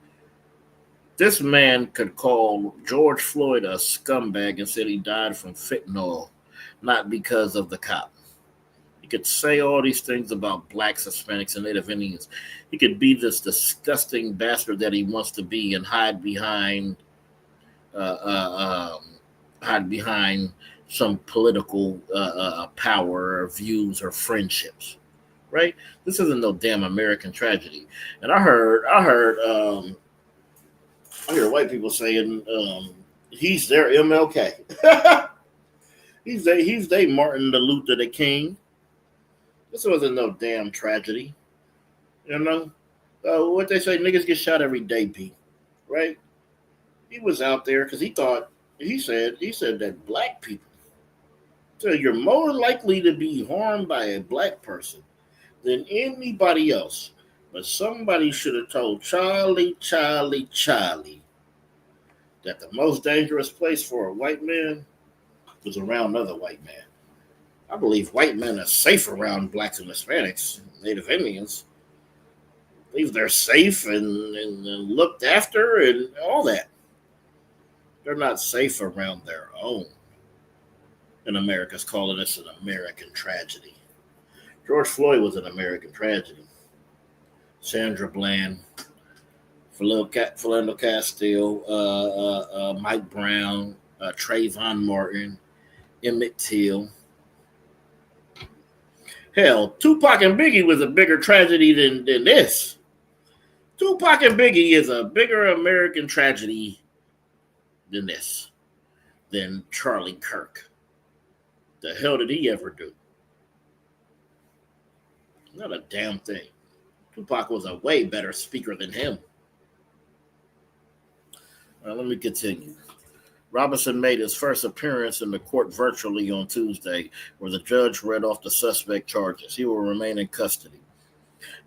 This man could call George Floyd a scumbag and said he died from fentanyl, not because of the cop. He could say all these things about blacks, Hispanics, and Native Indians. He could be this disgusting bastard that he wants to be and hide behind some political power or views or friendships. right? This isn't no damn American tragedy. And I hear white people saying he's their MLK. he's they Martin the Luther the King. This wasn't no damn tragedy, you know. What they say, niggas get shot every day, Pete, right? He was out there because he said that black people. So you're more likely to be harmed by a black person than anybody else. But somebody should have told Charlie that the most dangerous place for a white man was around other white men. I believe white men are safe around blacks and Hispanics, Native Indians. I believe they're safe and looked after and all that. They're not safe around their own. And America's calling this an American tragedy. George Floyd was an American tragedy. Sandra Bland, Philando Castile, Mike Brown, Trayvon Martin, Emmett Till. Hell, Tupac and Biggie was a bigger tragedy than this. Tupac and Biggie is a bigger American tragedy than this, than Charlie Kirk. The hell did he ever do? Not a damn thing. Tupac was a way better speaker than him. Let me continue. Robinson made his first appearance in the court virtually on Tuesday, where the judge read off the suspect charges. He will remain in custody.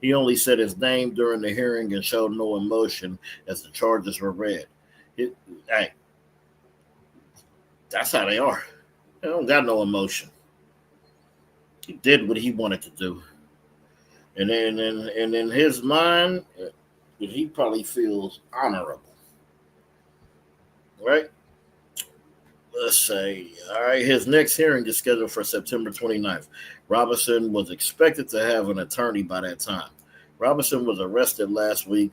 He only said his name during the hearing and showed no emotion as the charges were read. Hey, that's how they are. They don't got no emotion. He did what he wanted to do. And in his mind, he probably feels honorable. Right? Let's say, all right, his next hearing is scheduled for September 29th. Robinson was expected to have an attorney by that time. Robinson was arrested last week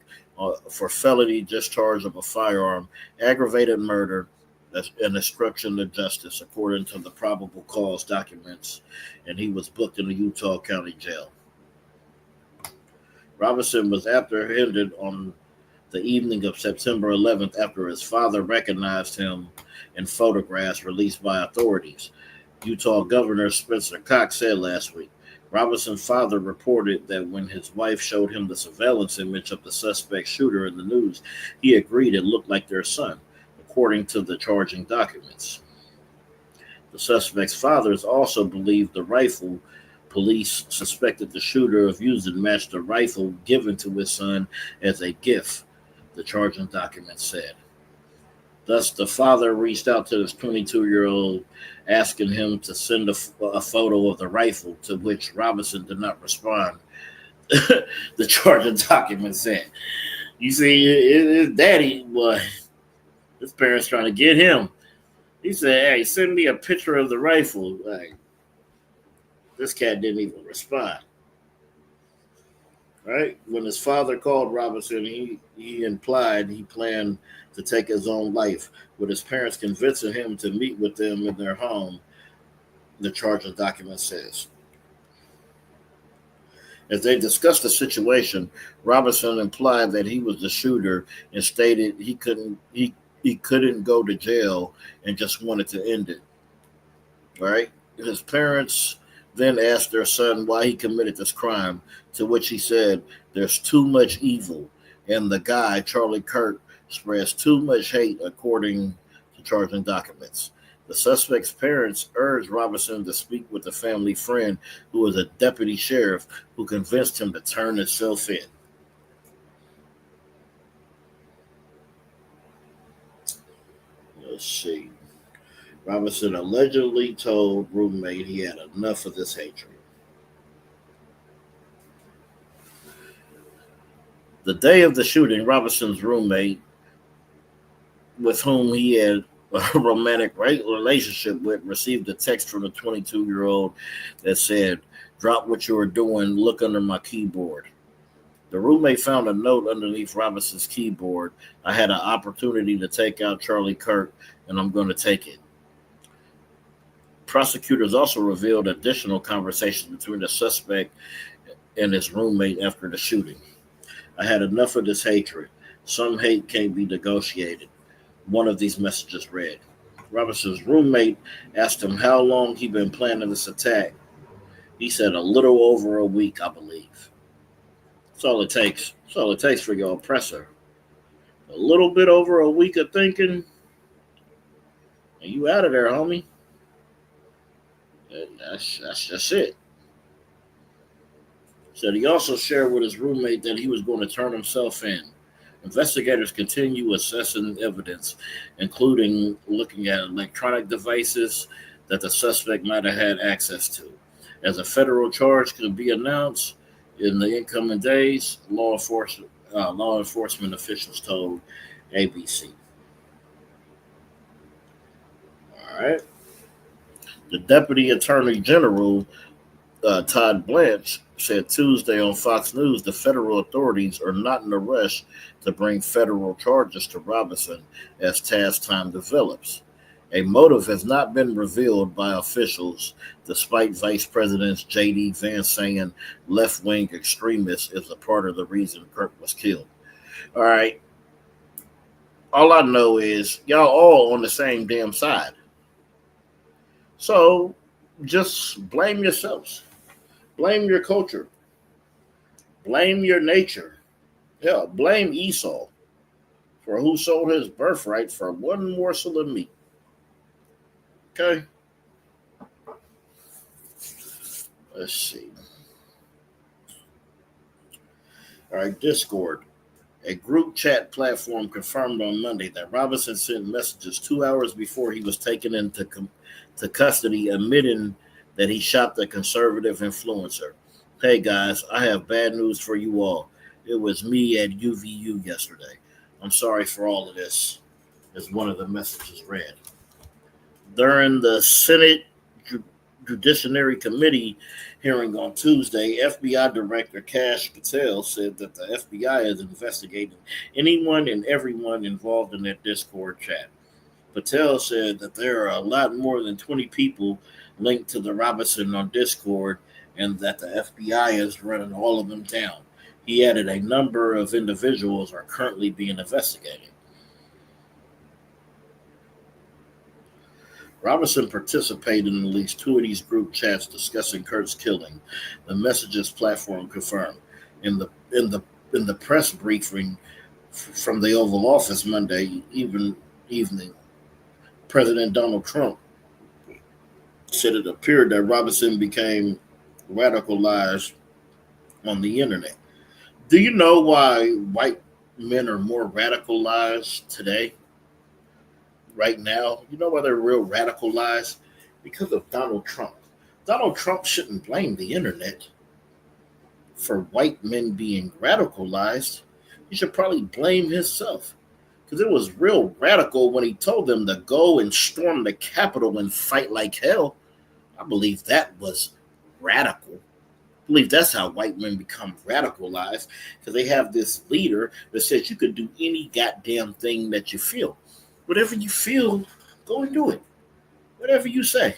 for felony discharge of a firearm, aggravated murder, and obstruction of justice, according to the probable cause documents, and he was booked in the Utah County Jail. Robinson was apprehended on the evening of September 11th after his father recognized him in photographs released by authorities. Utah Governor Spencer Cox said last week. Robinson's father reported that when his wife showed him the surveillance image of the suspect shooter in the news, he agreed it looked like their son, according to the charging documents. The suspect's fathers also believed the rifle police suspected the shooter of using matched the rifle given to his son as a gift, the charging documents said. Thus, the father reached out to his 22-year-old, asking him to send a photo of the rifle, to which Robinson did not respond. The charging document said. You see, his daddy, boy, his parents trying to get him. He said, hey, send me a picture of the rifle. Like, this cat didn't even respond. Right? When his father called Robinson, he implied he planned to take his own life, with his parents convincing him to meet with them in their home, the charging document says. As they discussed the situation, Robinson implied that he was the shooter and stated he couldn't go to jail and just wanted to end it. Right? His parents then asked their son why he committed this crime, to which he said, there's too much evil, and the guy, Charlie Kirk, spreads too much hate, according to charging documents. The suspect's parents urged Robinson to speak with a family friend who was a deputy sheriff who convinced him to turn himself in. Let's see. Robinson allegedly told roommate he had enough of this hatred. The day of the shooting, Robinson's roommate, with whom he had a romantic relationship with, received a text from the 22-year-old that said, drop what you were doing, look under my keyboard. The roommate found a note underneath Robinson's keyboard. I had an opportunity to take out Charlie Kirk, and I'm going to take it. Prosecutors also revealed additional conversations between the suspect and his roommate after the shooting. I had enough of this hatred. Some hate can't be negotiated. One of these messages read. Robinson's roommate asked him how long he'd been planning this attack. He said a little over a week, I believe. That's all it takes. That's all it takes for your oppressor. A little bit over a week of thinking, and you out of there, homie. That's just it. Said he also shared with his roommate that he was going to turn himself in. Investigators continue assessing evidence, including looking at electronic devices that the suspect might have had access to. As a federal charge could be announced in the incoming days, law enforcement officials told ABC. All right. The Deputy Attorney General, Todd Blanche, said Tuesday on Fox News the federal authorities are not in a rush to bring federal charges to Robinson as task time develops. A motive has not been revealed by officials, despite Vice President J.D. Vance saying left-wing extremists is a part of the reason Kirk was killed. All right. All I know is y'all all on the same damn side. So just blame yourselves. Blame your culture. Blame your nature. Hell, blame Esau for who sold his birthright for one morsel of meat. Okay? Let's see. All right, Discord. A group chat platform confirmed on Monday that Robinson sent messages 2 hours before he was taken into custody, admitting that he shot the conservative influencer. Hey guys, I have bad news for you all. It was me at UVU yesterday. I'm sorry for all of this, as one of the messages read. During the Senate Judiciary Committee hearing on Tuesday, FBI Director Kash Patel said that the FBI is investigating anyone and everyone involved in that Discord chat. Patel said that there are a lot more than 20 people linked to the Robinson on Discord and that the FBI is running all of them down. He added a number of individuals are currently being investigated. Robinson participated in at least two of these group chats discussing Kurt's killing. The messages platform confirmed. In the press briefing from the Oval Office Monday evening, President Donald Trump said it appeared that Robinson became radicalized on the internet. Do you know why white men are more radicalized today? Right now, you know why they're real radicalized? Because of Donald Trump. Donald Trump shouldn't blame the internet for white men being radicalized. He should probably blame himself. Because it was real radical when he told them to go and storm the Capitol and fight like hell. I believe that was radical. I believe that's how white men become radicalized, because they have this leader that says you could do any goddamn thing that you feel. Whatever you feel, go and do it. Whatever you say.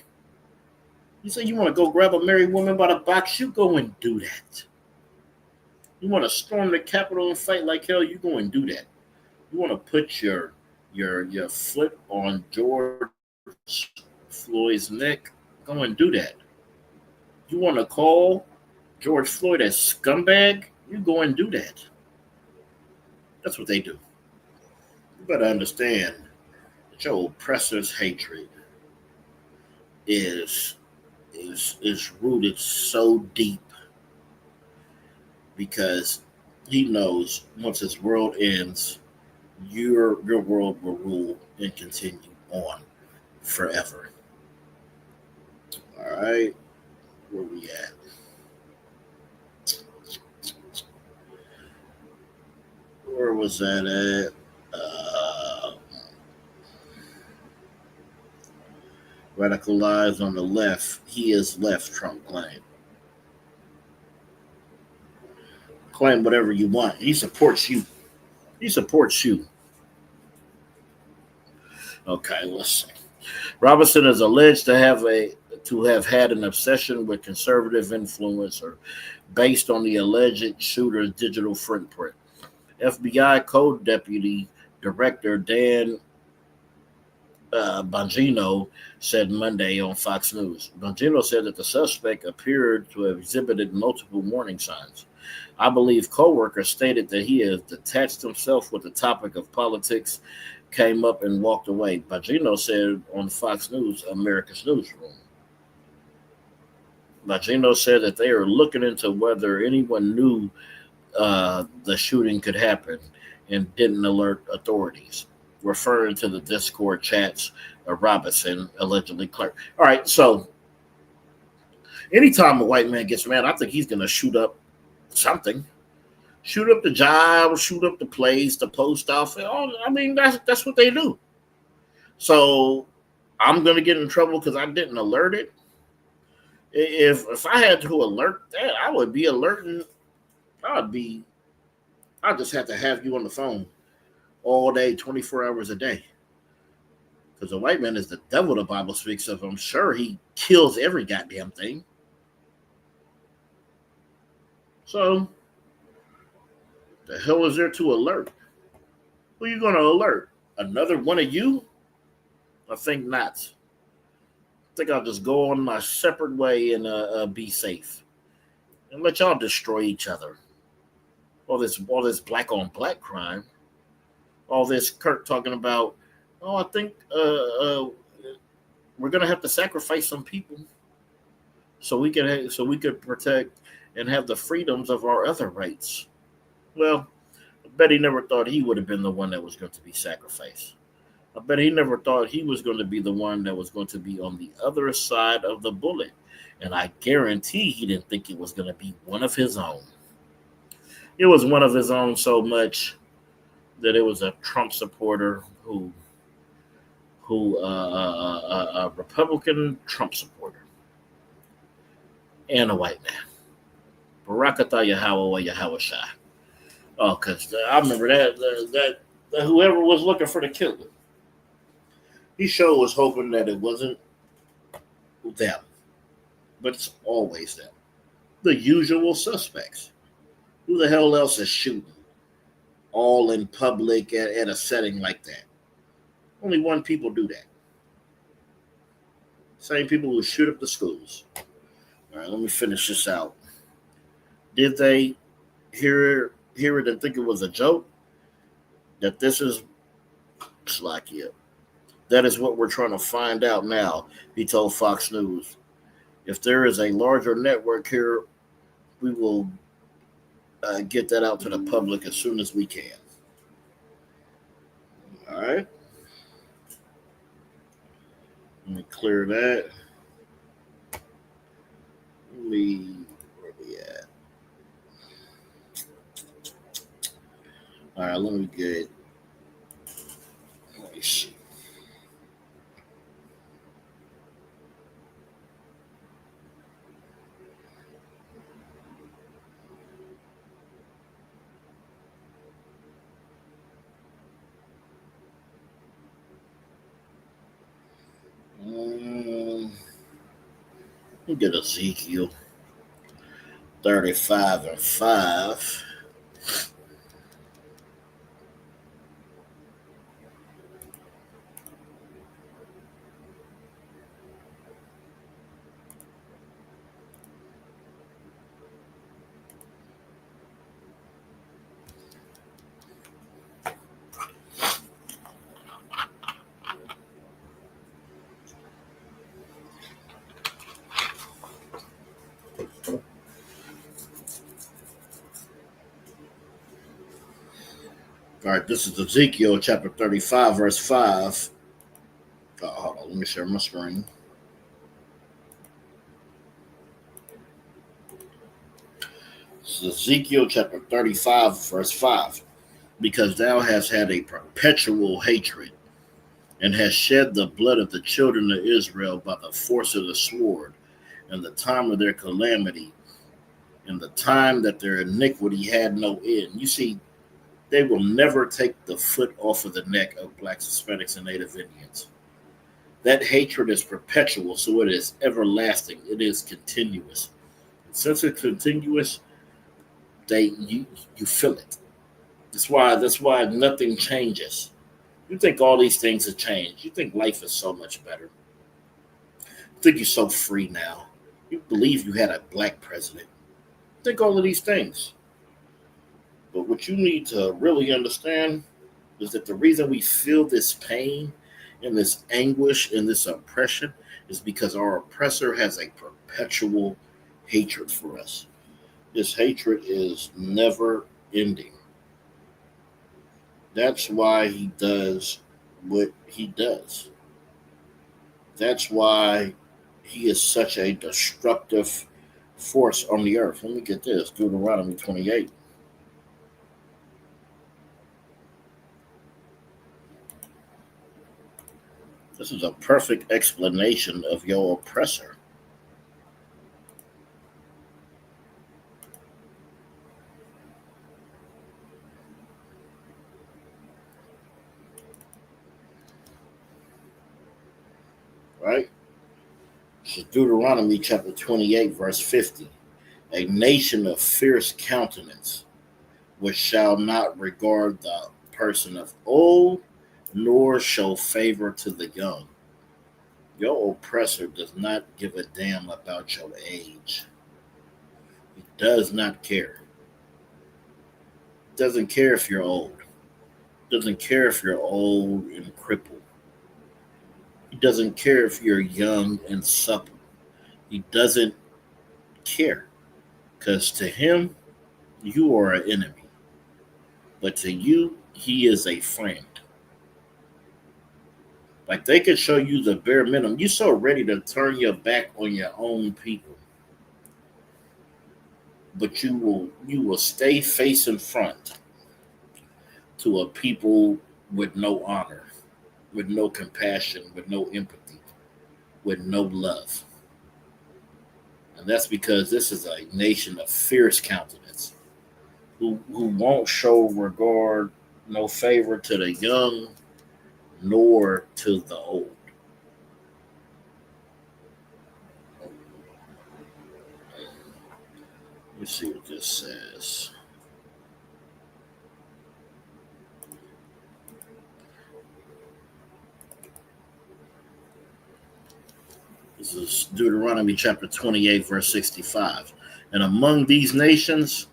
You say you want to go grab a married woman by the box, you go and do that. You want to storm the Capitol and fight like hell, you go and do that. You want to put your foot on George Floyd's neck, go and do that. You want to call George Floyd a scumbag, you go and do that. That's what they do. You better understand that your oppressor's hatred is rooted so deep, because he knows once his world ends, your world will rule and continue on forever. All right, where we at? Where was that at? Radicalized on the left. He is left, Trump claimed. Claim whatever you want. He supports you. He supports you. Okay, let's see. Robinson is alleged to have to have had an obsession with conservative influencer based on the alleged shooter's digital footprint. FBI Co-Deputy Director Dan Bongino said Monday on Fox News. Bongino said that the suspect appeared to have exhibited multiple warning signs. I believe co-workers stated that he has detached himself with the topic of politics, came up and walked away. Bongino said on Fox News, America's Newsroom. Bongino said that they are looking into whether anyone knew the shooting could happen and didn't alert authorities, referring to the Discord chats of Robinson allegedly clerk. All right, so anytime a white man gets mad, I think he's going to shoot up something. Shoot up the job, shoot up the place, the post office. I mean, that's what they do. So I'm going to get in trouble because I didn't alert it. If I had to alert that, I would be alerting. I just have to have you on the phone all day, 24 hours a day. Because the white man is the devil the Bible speaks of. I'm sure he kills every goddamn thing. So, the hell is there to alert? Who are you going to alert? Another one of you? I think not. I think I'll just go on my separate way and be safe. And let y'all destroy each other. All this black on black crime. All this Kirk talking about, I think we're gonna have to sacrifice some people so we could protect and have the freedoms of our other rights. Well, I bet he never thought he would have been the one that was going to be sacrificed. I bet he never thought he was going to be the one that was going to be on the other side of the bullet. And I guarantee he didn't think it was going to be one of his own. It was one of his own so much that it was a Trump supporter a Republican Trump supporter, and a white man. Barakatah Yahweh Yahweh Shai. Oh, because I remember that whoever was looking for the killer, he sure was hoping that it wasn't them, but it's always them. The usual suspects. Who the hell else is shooting all in public at a setting like that? Only one people do that. Same people who shoot up the schools. All right, let me finish this out. Did they hear it and think it was a joke? That this is Slakia. That is what we're trying to find out now, he told Fox News. If there is a larger network here, we will get that out to the public as soon as we can. All right. Let me clear that. Where we at? All right, let me see. We'll get Ezekiel 35:5. All right, this is Ezekiel chapter 35, verse 5. Hold on, let me share my screen. This is Ezekiel chapter 35, verse 5. Because thou hast had a perpetual hatred, and hast shed the blood of the children of Israel by the force of the sword, and the time of their calamity, and the time that their iniquity had no end. You see, they will never take the foot off of the neck of blacks, Hispanics, and Native Indians. That hatred is perpetual, so it is everlasting. It is continuous. Since it's continuous, you feel it. That's why nothing changes. You think all these things have changed. You think life is so much better. You think you're so free now. You believe you had a black president. You think all of these things. But what you need to really understand is that the reason we feel this pain and this anguish and this oppression is because our oppressor has a perpetual hatred for us. This hatred is never ending. That's why he does what he does. That's why he is such a destructive force on the earth. Let me get this. Deuteronomy 28. This is a perfect explanation of your oppressor. Right? This is Deuteronomy chapter 28, verse 50. A nation of fierce countenance, which shall not regard the person of old, nor show favor to the young. Your oppressor does not give a damn about your age. He does not care. Doesn't care if you're old. Doesn't care if you're old and crippled. He doesn't care if you're young and supple. He doesn't care. Because to him, you are an enemy. But to you, he is a friend. Like they could show you the bare minimum. You're so ready to turn your back on your own people. But you will stay facing front to a people with no honor, with no compassion, with no empathy, with no love. And that's because this is a nation of fierce countenance who won't show regard, no favor to the young, nor to the old. Let's see what this says. This is Deuteronomy chapter 28, verse 65. And among these nations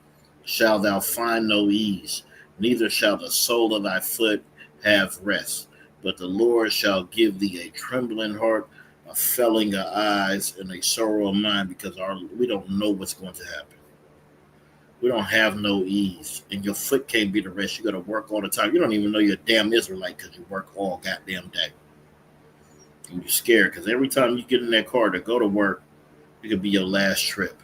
shalt thou find no ease, neither shall the sole of thy foot have rest. But the Lord shall give thee a trembling heart, a failing of eyes, and a sorrow of mind, because we don't know what's going to happen. We don't have no ease, and your foot can't be the rest. You got to work all the time. You don't even know you're a damn Israelite because you work all goddamn day. And you're scared because every time you get in that car to go to work, it could be your last trip.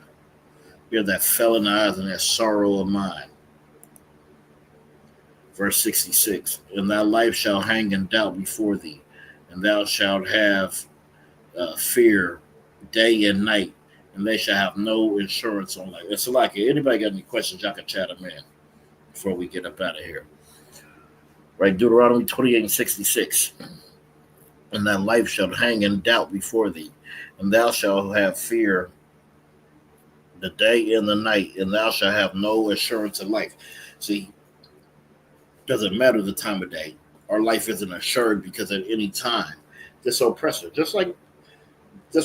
You have that failing eyes and that sorrow of mind. Verse 66, and thy life shall hang in doubt before thee, and thou shalt have fear day and night, and they shall have no insurance on life. It's like, anybody got any questions, y'all can chat them in before we get up out of here. Right, Deuteronomy 28 and 66. And thy life shall hang in doubt before thee, and thou shalt have fear the day and the night, and thou shalt have no assurance of life. See, doesn't matter the time of day. Our life isn't assured because at any time, this oppressor, that's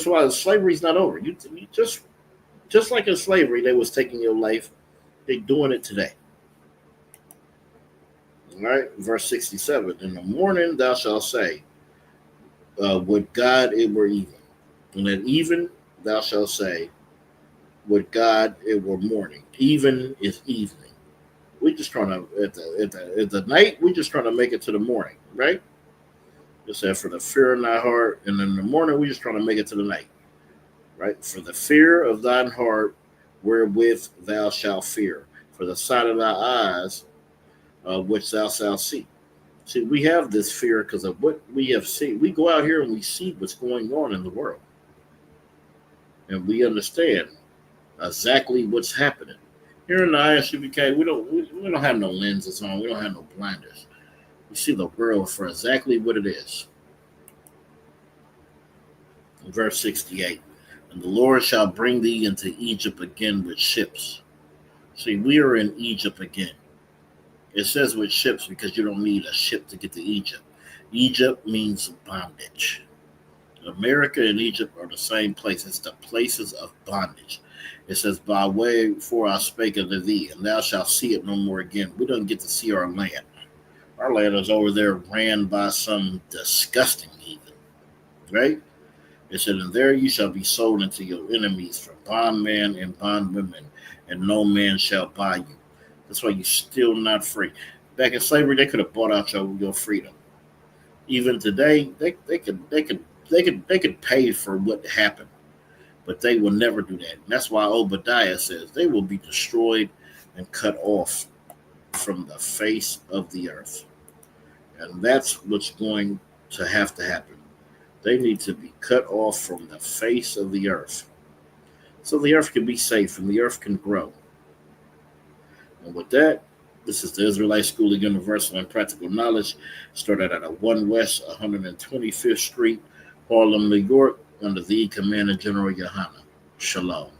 why slavery's not over. You just like in slavery, they was taking your life, they doing it today. All right, verse 67. In the morning thou shalt say, would God it were even. And at even thou shalt say, would God it were morning. Even is evening. We just trying to at the night. We just trying to make it to the morning, right? It said, for the fear in thy heart, and in the morning we just trying to make it to the night, right? For the fear of thine heart, wherewith thou shalt fear, for the sight of thy eyes, which thou shalt see. See, we have this fear because of what we have seen. We go out here and we see what's going on in the world, and we understand exactly what's happening. Here in the Isupk, we don't have no lenses on. We don't have no blinders. We see the world for exactly what it is. Verse 68. And the Lord shall bring thee into Egypt again with ships. See, we are in Egypt again. It says with ships because you don't need a ship to get to Egypt. Egypt means bondage. America and Egypt are the same place. It's the places of bondage. It says, by way for I spake unto thee, and thou shalt see it no more again. We don't get to see our land. Our land is over there ran by some disgusting heathen. Right? It said, and there you shall be sold unto your enemies for bondmen and bondwomen, and no man shall buy you. That's why you're still not free. Back in slavery, they could have bought out your freedom. Even today, they could pay for what happened, but they will never do that. And that's why Obadiah says they will be destroyed and cut off from the face of the earth. And that's what's going to happen. They need to be cut off from the face of the earth, so the earth can be safe and the earth can grow. And with that, this is the Israelite School of Universal and Practical Knowledge, started at 1 West 125th Street, Harlem, New York, under the Commander General Yohana. Shalom.